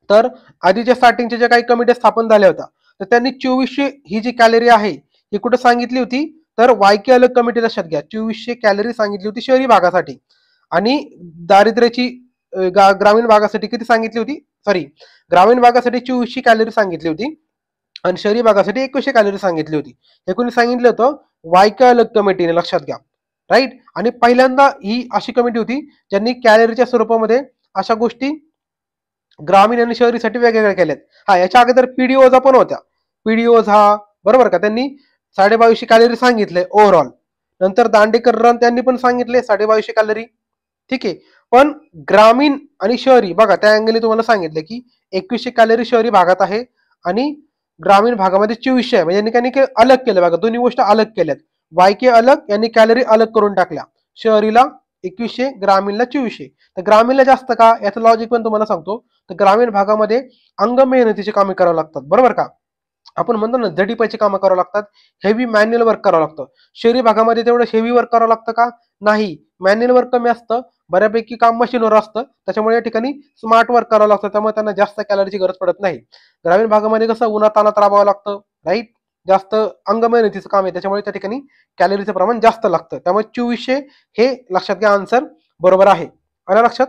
तर आधीच्या स्टार्टिंगच्या ज्या काही कमिट्या स्थापन झाल्या होत्या, तर त्यांनी 2400 ही जी कॅलरी आहे ही कुठे सांगितली होती, तर YK अलग कमिटी लक्षात घ्या. 2400 कॅलरी सांगितली होती शहरी भागासाठी, आणि दारिद्र्याची ग्रामीण भागासाठी किती सांगितली होती, सॉरी, ग्रामीण भागासाठी 2400 कॅलरी सांगितली होती आणि शहरी भागासाठी 2100 कॅलरी सांगितली होती. हे कोणी सांगितलं होतं, YK अलग कमिटीने, लक्षात घ्या. राईट. आणि पहिल्यांदा ही अशी कमिटी होती ज्यांनी कॅलरीच्या स्वरूपामध्ये अशा गोष्टी ग्रामीण आणि शहरीसाठी वेगवेगळ्या केल्यात. हा, याच्या अगोदर पीडीओजा पण होत्या. पीडीओज हा, बरोबर का, त्यांनी 2250 कॅलरी सांगितले ओव्हरऑल. नंतर दांडेकर रन त्यांनी पण सांगितले 2250 कॅलरी. ठीक आहे. पण ग्रामीण आणि शहरी बघा, त्या अँगलने तुम्हाला सांगितलं की 2100 कॅलरी शहरी भागात आहे आणि ग्रामीण भागामध्ये 2400 आहे. म्हणजे यांनी काही अलग केलं बघा, दोन्ही गोष्ट अलग केल्यात. YK अलग, यांनी कॅलरी अलग करून टाकल्या. शहरीला 2100, ग्रामीणला 2400. तर ग्रामीणला जास्त का, याचं लॉजिक पण तुम्हाला सांगतो. तर ग्रामीण भागामध्ये अंग मेहनतीची कामे करावी लागतात, बरोबर का. आपण म्हणतो ना, झडीपायची कामं करावं लागतात, हेवी मॅन्युअल वर्क करावं लागतं. शहरी भागामध्ये तेवढं हेवी वर्क करावं लागतं का, नाही. मॅन्युअल वर्क कमी असतं, बऱ्यापैकी काम मशीनवर असतं, त्याच्यामुळे या ठिकाणी स्मार्ट वर्क करावं लागतं, त्यामुळे त्यांना जास्त कॅलरीची गरज पडत नाही. ग्रामीण भागामध्ये कसं उन्हातानात राबावं लागतं, राईट, जास्त अंग मेहनतीचं काम आहे, त्याच्यामुळे त्या ठिकाणी कॅलरीचं प्रमाण जास्त लागतं. त्यामुळे 2400 हे लक्षात घ्या, आन्सर बरोबर आहे. आलं लक्षात.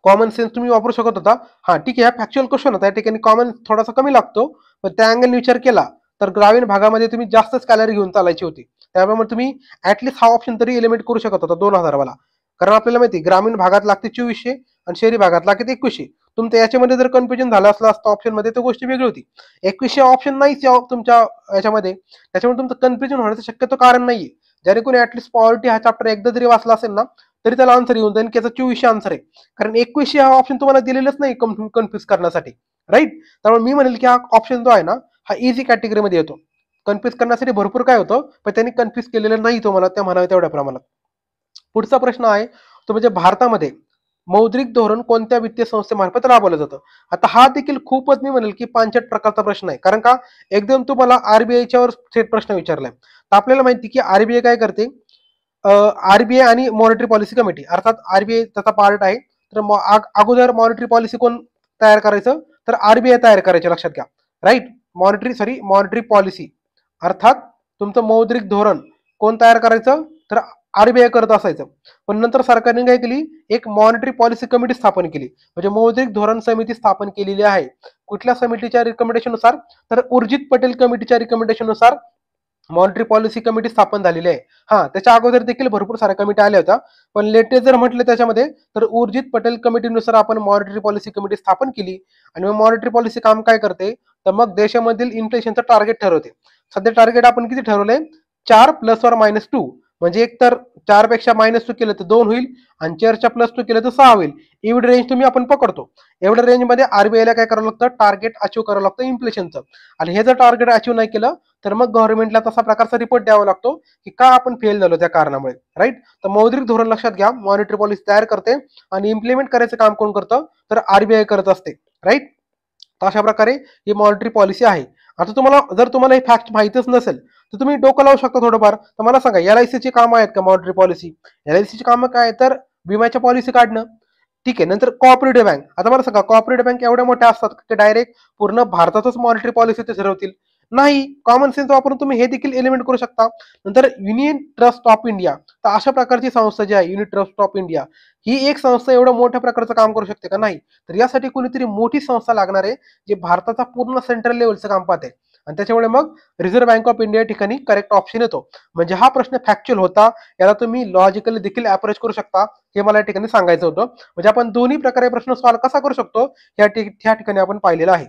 कॉमन सेन्स तुम्ही वापरू शकत होता. हा ठीक आहे, हा फॅक्च्युअल क्वेश्चन होता, या ठिकाणी कॉमन थोडासा कमी लागतो, पण त्या अँगलने विचार केला तर ग्रामीण भागामध्ये तुम्ही जास्तच कॅलरी घेऊन चालायची होती. त्यामुळे तुम्ही ऍटलिस्ट हा ऑप्शन तरी एलिमिनेट करू शकत होता 2000 वाला. कारण आपल्याला माहिती ग्रामीण भागात लागते 2400 आणि शहरी भागात लागते 2100. तुमचं याच्यामध्ये जर कन्फ्युजन झालं असलं असतं ऑप्शन मध्ये, तर गोष्ट वेगळी होती. 2100 ऑप्शन नाहीच तुमच्या याच्यामध्ये, त्याच्यामुळे तुमचं कन्फ्युजन होण्याचं शक्यतो कारण नाहीये. ज्याने कोणी ऍटलिस्ट पॉवर्टी हा चॅप्टर एकदा जरी वाचला असेल ना, तरी त्याला आन्सर येऊन जाईल की याचा 2400 आन्सर आहे. कारण 2100 हा ऑप्शन तुम्हाला दिलेलाच नाही कन्फ्युज करण्यासाठी, राईट. त्यामुळे मी म्हणेल की हा ऑप्शन जो आहे ना, हा इझी कॅटेगरीमध्ये येतो. कन्फ्युज करण्यासाठी भरपूर काय होतं, पण त्यांनी कन्फ्युज केलेलं नाही तुम्हाला त्या म्हणावे तेवढ्या प्रमाणात. पुढचा प्रश्न आहे तो म्हणजे भारतामध्ये मौद्रिक धोरण कोणत्या वित्तीय संस्थेमार्फत राबवलं जातं. आता हा देखील खूपच मी म्हणेल की पांचट प्रकारचा प्रश्न आहे. कारण का, एकदम तुम्हाला आरबीआयच्या वर थेट प्रश्न विचारलाय. तर आपल्याला माहिती की आरबीआय काय करते, आरबीआय आणि मॉनिटरी पॉलिसी कमिटी, अर्थात आरबीआय त्याचा पार्ट आहे. तर अगोदर मॉनिटरी पॉलिसी कोण तयार करायचं, तर आरबीआय तयार करायचे, लक्षात घ्या. राईट. मॉनिटरी पॉलिसी अर्थात तुमचं मौद्रिक धोरण कोण तयार करायचं, तर आरबीआय करत असायचं. पण नंतर सरकारने काय केली, एक मॉनिटरी पॉलिसी कमिटी स्थापन केली, म्हणजे मौद्रिक धोरण समिती स्थापन केलेली आहे. कुठल्या समितीच्या रिकमेंडेशननुसार, तर उर्जित पटेल कमिटीच्या रिकमेंडेशननुसार मॉनिटरी पॉलिसी कमिटी स्थापन झालेली आहे. हा, त्याच्या अगोदर देखील भरपूर साऱ्या कमिटी आल्या होत्या, पण लेटेस्ट जर म्हटलं त्याच्यामध्ये, तर उर्जित पटेल कमिटीनुसार आपण मॉनिटरी पॉलिसी कमिटी स्थापन केली. आणि मग मॉनिटरी पॉलिसी काम काय करते, तर मग देशामधील इन्फ्लेशनचं टार्गेट ठरवते. सध्या टार्गेट आपण किती ठरवलंय, 4 + or -2, म्हणजे एक तर 4 पेक्षा -2 केलं तर 2 होईल, आणि 4च्या +2 केलं तर 6 होईल. एवढी रेंज तुम्ही आपण पकडतो. एवढ्या रेंजमध्ये आरबीआयला काय करावं लागतं, टार्गेट अचीव्ह करावं लागतं इन्फ्लेशनचं. आणि हे जर टार्गेट अचीव्ह नाही केलं, तर मग गव्हर्नमेंटला तसा प्रकारचा रिपोर्ट द्यावा लागतो की का आपण फेल झालो त्या कारणामुळे, राईट. तर मौद्रिक धोरण लक्षात घ्या, मॉनिटरी पॉलिसी तयार करते आणि इम्प्लिमेंट करायचं काम कोण करतं, तर आरबीआय करत असते, राईट. अशा प्रकारे ही मॉनिटरी पॉलिसी आहे. आता जर तुम्हाला हे फॅक्ट माहितीच नसेल, तर तुम्ही डोकं लावू शकता थोडंफार. तर मला सांगा, LICची कामं आहेत का मॉनिटरी पॉलिसी? LICची कामं काय, तर विम्याच्या पॉलिसी काढणं. ठीक आहे. नंतर कोऑपरेटिव्ह बँक. आता मला सांगा, कोऑपरेटिव्ह बँक एवढ्या मोठ्या असतात की डायरेक्ट पूर्ण भारतातच मॉनिटरी पॉलिसी ते ठरवतील? नाही. कॉमन सेन्स वापरून तुम्ही हे देखील एलिमेंट करू शकता. नंतर युनियन ट्रस्ट ऑफ इंडिया. तर अशा प्रकारची संस्था जी आहे, युनियन ट्रस्ट ऑफ इंडिया, ही एक संस्था एवढं मोठ्या प्रकारचं काम करू शकते का? नाही. तर यासाठी कोणीतरी मोठी संस्था लागणार आहे, जे भारताचा पूर्ण सेंट्रल लेवलचं काम पाहते. आणि त्याच्यामुळे मग रिझर्व्ह बँक ऑफ इंडिया ठिकाणी करेक्ट ऑप्शन येतो. म्हणजे हा प्रश्न फॅक्च्युअल होता, याला तुम्ही लॉजिकली देखील अप्रोच करू शकता, हे मला या ठिकाणी सांगायचं होतं. म्हणजे आपण दोन्ही प्रकारे प्रश्न सॉल्व्ह कसा करू शकतो, या ठिकाणी आपण पाहिलेलं आहे.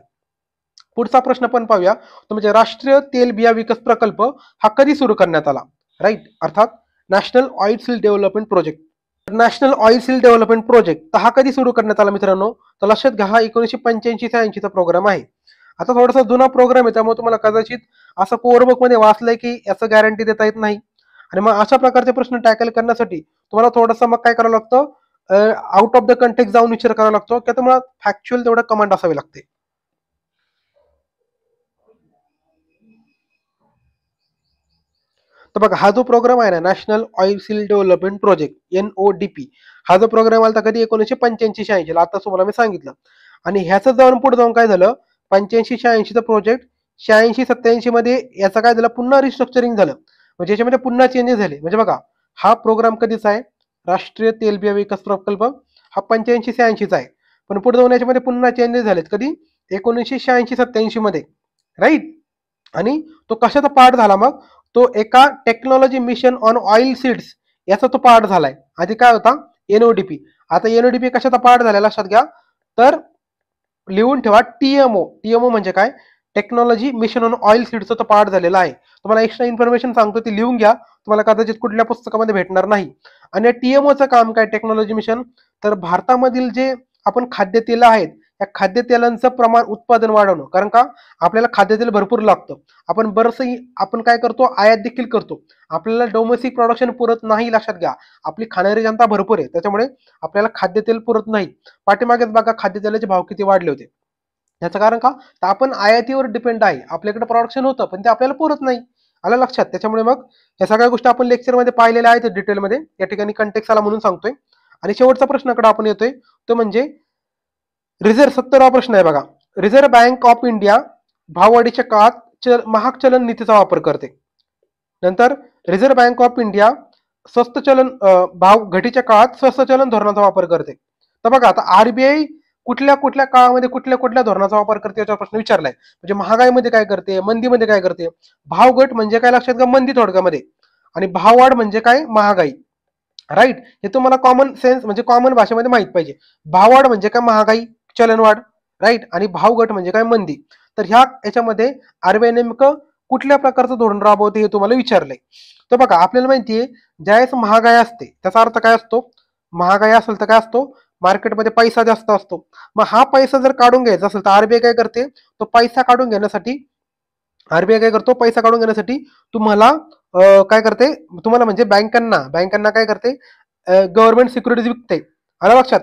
पुढचा प्रश्न पण पाहूया, तो म्हणजे राष्ट्रीय तेलबिया विकास प्रकल्प हा कधी सुरू करण्यात आला, राईट. अर्थात national oil seal development project. National oil seal development project हा कधी सुरू करण्यात आला मित्रांनो, तर लक्षात घ्या, हा 1985-86 चा प्रोग्राम आहे. आता थोडासा जुना प्रोग्राम आहे, त्यामुळे तुम्हाला कदाचित असं कोर बुक मध्ये वाचलंय की याचं गॅरंटी देता येत नाही. आणि मग अशा प्रकारचे प्रश्न टॅकल करण्यासाठी तुम्हाला थोडंसं मग काय करावं लागतं, आउट ऑफ द कंटेक्स्ट जाऊन विचार करावा लागतो, की तुम्हाला फॅक्च्युअल तेवढं कमांड असावी लागते. तर बघा, हा जो प्रोग्राम आहे ना, national oil seal development project NODP, हा जो प्रोग्राम आला कधी 1985-86 ला, आता तुम्हाला मी सांगितलं. आणि ह्याचं जाऊन पुढे जाऊन काय झालं, 85-86चा प्रोजेक्ट 86-87 मध्ये याचं काय झालं, पुन्हा रिस्ट्रक्चरिंग झालं, म्हणजे याच्यामध्ये पुन्हा चेंजेस झाले. म्हणजे बघा, हा प्रोग्राम कधीचा आहे, राष्ट्रीय तेलबिया विकास प्रकल्प, हा 85-86चा आहे. पण पुढे जाऊन याच्यामध्ये पुन्हा चेंजेस झालेत, कधी 1986-87 मध्ये, राईट. आणि तो कशाचा पार्ट झाला मग, तो एका technology mission on oil seeds याचा तो पार्ट झालाय. आधी काय होता, NODP. आता NODP कशाचा पार्ट झाला लक्षात घ्या, तर लिहून ठेवा TMO म्हणजे काय, टेक्नॉलॉजी मिशन ऑन ऑइल सीड्सचा तो पार्ट झालेला आहे. तुम्हाला एक्स्ट्रा इन्फॉर्मेशन सांगतो, ती लिहून घ्या, तुम्हाला कदाचित कुठल्या पुस्तकामध्ये भेटणार नाही. आणि TMOचं काम काय, टेक्नॉलॉजी मिशन, तर भारतामधील जे आपण खाद्यतेल आहेत, या खाद्यतेलांचं प्रमाण उत्पादन वाढवणं. कारण का, आपल्याला खाद्यतेल भरपूर लागतं, आपण बरंचसं आपण काय करतो, आयात देखील करतो, आपल्याला डोमेस्टिक प्रोडक्शन पुरत नाही. लक्षात घ्या, आपली खाणारी जनता भरपूर आहे, त्याच्यामुळे आपल्याला खाद्यतेल पुरत नाही. पाठीमागेच बघा खाद्यतेलाचे भाव किती वाढले होते, याचं कारण का, तर आपण आयातीवर डिपेंड आहे, आपल्याकडे प्रोडक्शन होतं पण ते आपल्याला पुरत नाही. आलं लक्षात. त्याच्यामुळे मग या सगळ्या गोष्टी आपण लेक्चरमध्ये पाहिलेल्या आहेत डिटेलमध्ये, या ठिकाणी कंटेक्स्ट आला म्हणून सांगतोय. आणि शेवटचा प्रश्नाकडे आपण येतोय, तो म्हणजे रिझर्व्ह, 70वा प्रश्न आहे बघा. रिझर्व्ह बँक ऑफ इंडिया भाववाढीच्या काळात महाग चलन नीतीचा वापर करते. नंतर रिझर्व्ह बँक ऑफ इंडिया स्वस्त चलन भाव घटीच्या काळात स्वस्त चलन धोरणाचा वापर करते. तर बघा, आता RBI कुठल्या कुठल्या काळामध्ये कुठल्या कुठल्या धोरणाचा वापर करते याचा प्रश्न विचारलाय. म्हणजे महागाईमध्ये काय करते, मंदीमध्ये काय करते. भावघट म्हणजे काय लक्षात घ्या, मंदी थोडक्यामध्ये. आणि भाववाढ म्हणजे काय, महागाई, राईट. हे तुम्हाला कॉमन सेन्स म्हणजे कॉमन भाषेमध्ये माहित पाहिजे. भाववाढ म्हणजे काय, महागाई, चलनवाढ, राईट. आणि भावघट म्हणजे काय, मंदी. तर याच्यामध्ये RBI नेमकं कुठल्या प्रकारचं धोरण राबवते हे तुम्हाला विचारलंय. तर बघा, आपल्याला माहितीये, ज्यावेळेस महागाई असते त्याचा अर्थ काय असतो, महागाई असेल तर काय असतो, मार्केटमध्ये पैसा जास्त असतो. मग हा पैसा जर काढून घ्यायचा असेल तर RBI काय करते, तो पैसा काढून घेण्यासाठी पैसा काढून घेण्यासाठी तुम्हाला काय करते, तुम्हाला म्हणजे बँकांना काय करते, गव्हर्नमेंट सिक्युरिटीज विकते. आलं लक्षात.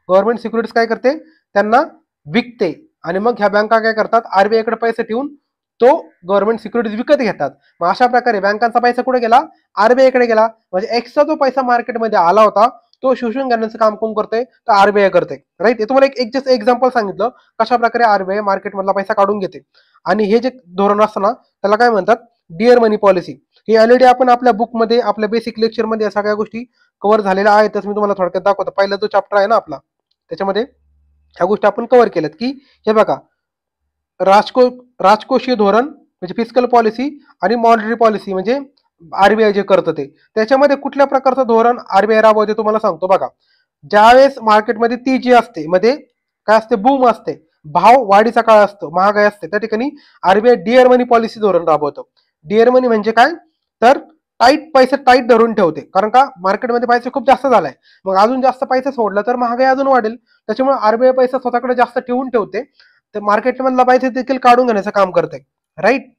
गव्हर्नमेंट सिक्युरिटीज काय करते, त्यांना विकते. आणि मग ह्या बँका काय करतात, RBI कडे पैसे ठेवून तो गव्हर्नमेंट सिक्युरिटीज विकत घेतात. मग अशा प्रकारे बँकांचा पैसा कुठे गेला, RBI कडे गेला. म्हणजे एक्स्ट्रा जो पैसा मार्केटमध्ये आला होता तो शोषून घेण्याचं काम कोण करतंय, तर RBI करते, राईट. हे तुम्हाला एक जस्ट एक्झाम्पल सांगितलं कशा प्रकारे RBI मार्केटमधला पैसा काढून घेते. आणि हे जे धोरण असतं ना, त्याला काय म्हणतात, डिअर मनी पॉलिसी. ही ऑलरेडी आपण आपल्या बुकमध्ये, आपल्या बेसिक लेक्चरमध्ये या सगळ्या गोष्टी कव्हर झालेल्या आहेतच. मी तुम्हाला थोडक्यात दाखवतो. पहिला जो चॅप्टर आहे ना आपला, त्याच्यामध्ये ह्या गोष्टी आपण कव्हर केल्यात. की हे बघा, राजकोषीय धोरण म्हणजे फिस्कल पॉलिसी, आणि मॉनिटरी पॉलिसी म्हणजे RBI जे करतं ते, त्याच्यामध्ये कुठल्या प्रकारचं धोरण RBI राबवते तुम्हाला सांगतो. बघा, ज्यावेळेस मार्केटमध्ये तेजी असते, मध्ये काय असते, बूम असते, भाव वाढीचा काळ असतो, महागाई असते, त्या ठिकाणी RBI डिअर मनी पॉलिसी धोरण राबवतं. डिअर मनी म्हणजे काय, तर पैसे टाईट धरून ठेवते. कारण का, मार्केटमध्ये पैसे खूप जास्त झालाय, मग अजून जास्त पैसे सोडला तर महागाई अजून वाढेल. त्याच्यामुळे RBI पैसा स्वतःकडे जास्त ठेवून ठेवते, तर मार्केटमधला पैसे देखील काढून घेण्याचं काम करते, राईट.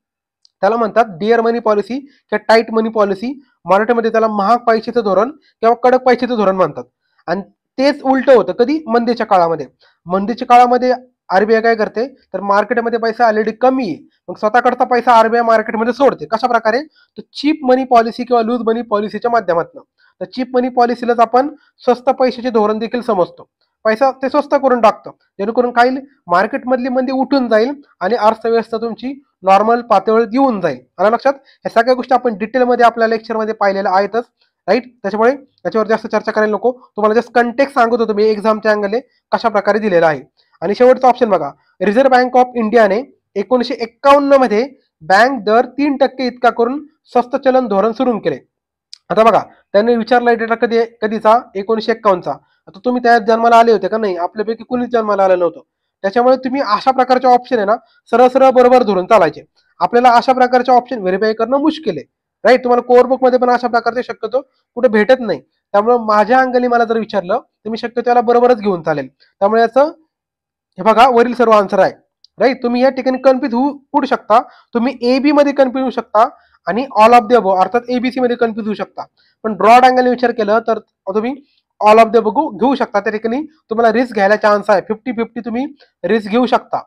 त्याला म्हणतात डिअर मनी पॉलिसी किंवा टाईट मनी पॉलिसी. मराठीमध्ये त्याला महाग पैशाचं धोरण किंवा कडक पैशाचं धोरण म्हणतात. आणि तेच उलट होतं कधी, मंदीच्या काळामध्ये. मंदीच्या काळामध्ये RBI काय करते, तर मार्केटमध्ये पैसा ऑलरेडी कमी आहे, मग स्वतःकडचा पैसा RBI मार्केटमध्ये सोडते. कशा प्रकारे, तर चीप मनी पॉलिसी किंवा लूज मनी पॉलिसीच्या माध्यमातून. तर चीप मनी पॉलिसीलाच आपण स्वस्त पैशाचे धोरण देखील समजतो. पैसा ते स्वस्त करून टाकतं, जेणेकरून काय, मार्केटमधली मंदी उठून जाईल आणि अर्थव्यवस्था तुमची नॉर्मल पातळीवर येऊन जाईल. आलं लक्षात. या सगळ्या गोष्टी आपण डिटेलमध्ये आपल्या लेक्चरमध्ये पाहिलेल्या आहेतच, राईट. त्याच्यामुळे याच्यावर जास्त चर्चा करायला नको. तुम्हाला जस्ट कंटेक्स्ट सांगत होतो मी, एक्झामच्या अँगलने कशा प्रकारे दिलेला आहे. आणि शेवटचा ऑप्शन बघा, रिझर्व्ह बँक ऑफ इंडियाने 1951 मध्ये बँक दर 3% इतका करून स्वस्त चलन धोरण सुरू केले. आता बघा, त्यांनी विचारला डेटा कधीचा, 1951चा. आता तुम्ही त्यात जन्माला आले होते का, नाही, आपल्यापैकी कुणीच जन्माला आलं नव्हतं. त्याच्यामुळे तुम्ही अशा प्रकारचे ऑप्शन आहे ना, सरळ सरळ बरोबर धरून चालायचे. आपल्याला अशा प्रकारचे ऑप्शन व्हेरीफाय करणं मुश्किल आहे, राईट. तुम्हाला कोर बुक मध्ये पण अशा प्रकारचे शक्यतो कुठे भेटत नाही. त्यामुळे माझ्या अंगाने मला जर विचारलं तर मी शक्यतो त्याला बरोबरच घेऊन चालेल. त्यामुळे याचं हे बघा, वरील सर्व आन्सर आहे, राईट. तुम्ही या ठिकाणी कन्फ्युज होऊ शकता. तुम्ही AB मध्ये कन्फ्युज होऊ शकता आणि ऑल ऑफ द अबोव अर्थात ABC मध्ये कन्फ्युज होऊ शकता. पण ब्रॉड अँगल विचार केलं तर तुम्ही ऑल ऑफ द अबोव घेऊ शकता. त्या ठिकाणी तुम्हाला रिस्क घ्यायला चान्स आहे. 50-50 तुम्ही रिस्क घेऊ शकता.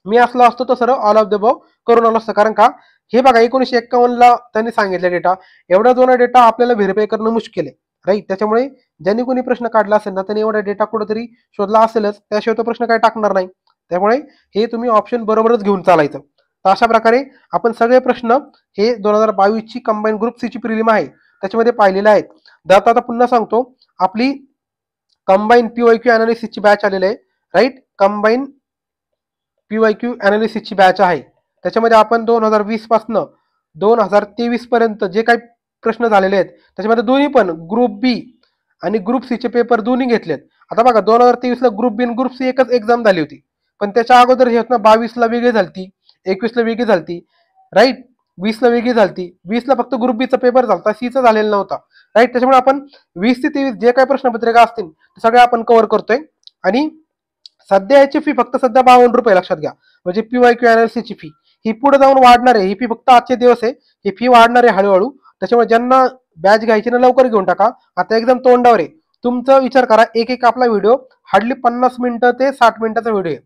मी असलो असतो तर सरळ ऑल ऑफ द अबोव करून आलो असतं. कारण का हे बघा 1951 त्यांनी सांगितलं डेटा, एवढा जुना डेटा आपल्याला व्हेरीफाय करणं मुश्किल आहे. राईट. त्याच्यामुळे ज्यांनी कोणी प्रश्न काढला असेल ना त्यांनी एवढा डेटा कुठेतरी शोधला असेलच, त्याशिवाय तो प्रश्न काय टाकणार नाही. त्यामुळे हे तुम्ही ऑप्शन बरोबरच घेऊन चालायचं. तर अशा प्रकारे आपण सगळे प्रश्न हे 2022 ची कंबाईन ग्रुप सी ची प्रिलिम आहे त्याच्यामध्ये पाहिलेले आहेत. आता पुन्हा सांगतो, आपली कंबाईन PYQ अनालिसिसची बॅच आलेली आहे. राईट. कंबाईन PYQ अनालिसिसची बॅच आहे. त्याच्यामध्ये आपण 2020 पासून 2023 पर्यंत जे काही प्रश्न झालेले आहेत त्याच्यामध्ये दोन्ही पण ग्रुप बी आणि ग्रुप सी चे पेपर दोन्ही घेतलेत. आता बघा 2023 ला ग्रुप बी आणि ग्रुप सी एकच एक्झाम झाली होती. पण त्याच्या अगोदर हे ना 22 ला वेगळी झालती, 21 ला वेगळी झालती. राईट. 20 ला वेगळी झालती. 20 ला फक्त ग्रुप बीचा पेपर झालता, सीचा झालेला नव्हता. राईट. त्याच्यामुळे आपण 20 ते 23 जे काही प्रश्नपत्रिका असतील ते सगळे आपण कव्हर करतोय. आणि सध्या याची फी फक्त सध्या 52 रुपये लक्षात घ्या. म्हणजे PYQ अनालिसिसची फी ही पुढे जाऊन वाढणार आहे. ही फी फक्त आजचे दिवस आहे, ही फी वाढणार आहे हळूहळू. त्याच्यामुळे ज्यांना बॅच घ्यायची ना लवकर घेऊन टाका. आता एकदम तोंडावर आहे. तुमचा विचार करा, एक आपला व्हिडिओ हार्डली 50 मिनिटं ते 60 मिनिटाचा व्हिडिओ आहे.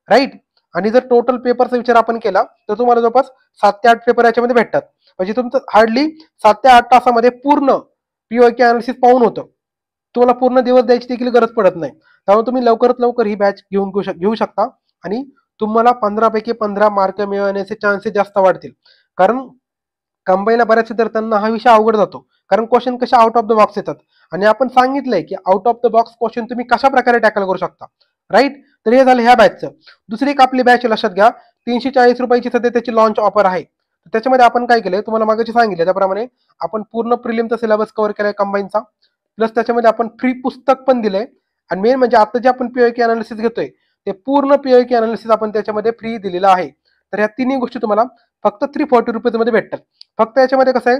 राईट. आणि जर टोटल पेपरचा विचार आपण केला तर तुम्हाला जवळपास 7 ते 8 पेपर याच्यामध्ये भेटतात. म्हणजे तुमचं हार्डली 7 ते 8 तासामध्ये पूर्ण PYQ अनालिसिस पाहून होतं. तुम्हाला पूर्ण दिवस द्यायची देखील गरज पडत नाही. त्यामुळे तुम्ही लवकरात लवकर ही बॅच घेऊ शकता आणि तुम्हाला 15 पैकी 15 मार्क मिळवण्याचे चान्सेस जास्त वाढतील. कारण कंबाईनला बऱ्याच विद्यार्थ्यांना हा विषय अवघड जातो. कारण क्वेश्चन कसे आउट ऑफ द बॉक्स येतात आणि आपण सांगितलंय की out of the box question तुम्ही कशा प्रकारे टॅकल करू शकता. राईट. तर हे झालं ह्या बॅचचं. दुसरी एक आपली बॅच लक्षात घ्या, 340 रुपयाची सध्या त्याची लॉन्च ऑफर आहे. त्याच्यामध्ये आपण काय केलंय तुम्हाला मागाशी सांगितलं त्याप्रमाणे आपण पूर्ण प्रिलिमचा सिलेबस कव्हर केलाय कंबाईनचा. प्लस त्याच्यामध्ये आपण फ्री पुस्तक पण दिलंय. आणि मेन म्हणजे आता जे आपण PYQ अनालिसिस घेतोय ते पूर्ण PYQ अनालिसिस आपण त्याच्यामध्ये फ्री दिलेलं आहे. तर ह्या तिन्ही गोष्टी तुम्हाला फक्त 340 रुपीज मध्ये भेटतात. फक्त याच्यामध्ये कसं आहे,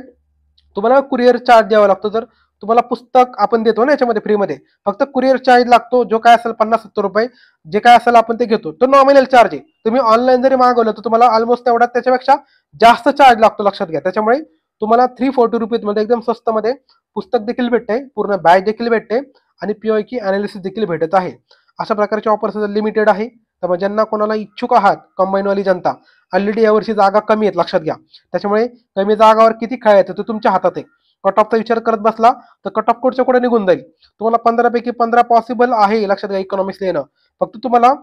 तुम्हाला कुरिअर चार्ज द्यावा लागतो. जर तुम्हाला पुस्तक आपण देतो ना याच्यामध्ये फ्रीमध्ये, फक्त कुरिअर चार्ज लागतो, जो काय असेल 50-70 रुपये जे काय असेल आपण ते घेतो. तो नॉमिनल चार्ज आहे. तुम्ही ऑनलाईन जरी मागवलं तर तुम्हाला ऑलमोस्ट तेवढा त्याच्यापेक्षा जास्त चार्ज लागतो, लक्षात घ्या. त्याच्यामुळे तुम्हाला 340 रुपीज मध्ये एकदम स्वस्त मध्ये पुस्तक देखील भेटते, पूर्ण बॅच देखील भेटते आणि PYQ अनालिसिस देखील भेटत आहे. अशा प्रकारचे ऑफर्स लिमिटेड आहे. त्यामुळे ज्यांना कोणाला इच्छुक आहात कंबाईनवाली जनता, ऑलरेडी यावर्षी जागा कमी आहेत लक्षात घ्या. त्याच्यामुळे कमी जागावर किती खेळायचं ते तुमच्या हातात आहे. कट ऑफचा विचार करत बसला तर कट ऑफ कोडच्या कुठे निघून जाईल. तुम्हाला 15 पैकी 15 पॉसिबल आहे लक्षात घ्या इकॉनॉमिक्स येणं. फक्त तुम्हाला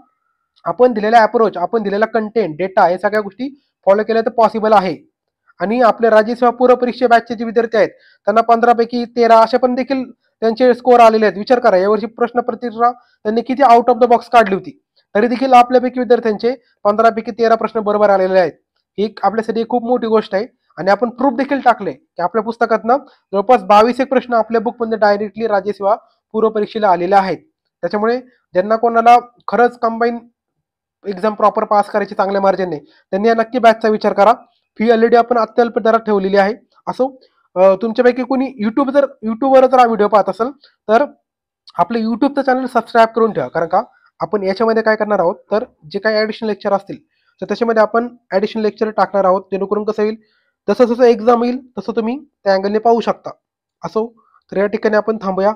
आपण दिलेला अप्रोच, आपण दिलेला कंटेंट, डेटा हे सगळ्या गोष्टी फॉलो केल्या तर पॉसिबल आहे. आणि आपले राज्यसेवा पूर्व परीक्षा बॅचचे जे विद्यार्थी आहेत त्यांना 15 पैकी 13 असे पण देखील त्यांचे स्कोर आलेले आहेत. विचार करा यावर्षी प्रश्नपत्रिका त्यांनी किती आउट ऑफ द बॉक्स काढली होती, तरी देखील आपल्यापैकी विद्यार्थ्यांचे 15 पैकी 13 प्रश्न बरोबर आलेले आहेत. ही आपल्यासाठी खूप मोठी गोष्ट आहे. आणि आपण प्रूफ देखील टाकले की आपल्या पुस्तकातनं जवळपास 22 एक प्रश्न आपल्या बुकमध्ये डायरेक्टली राज्यसेवा पूर्व परीक्षेला आलेले आहेत. त्याच्यामुळे ज्यांना कोणाला खरंच कंबाईन एक्झाम प्रॉपर पास करायची चांगल्या मार्जिनने त्यांनी या नक्की बॅचचा विचार करा. फी ऑलरेडी आपण अत्यल्प दरात ठेवलेली आहे. असो तुमच्यापैकी कोणी युट्यूबवर जर हा व्हिडिओ पाहत असेल तर आपलं युट्यूबचं चॅनल सबस्क्राईब करून ठेवा. कारण का आपण याच्यामध्ये काय करणार आहोत, तर जे काही ॲडिशनल लेक्चर असतील तर त्याच्यामध्ये आपण ॲडिशनल लेक्चर टाकणार आहोत. जेणेकरून कसं होईल, जसं जसं एक्झाम येईल तसं तुम्ही त्या अँगलने पाहू शकता. असो तर या ठिकाणी आपण थांबूया.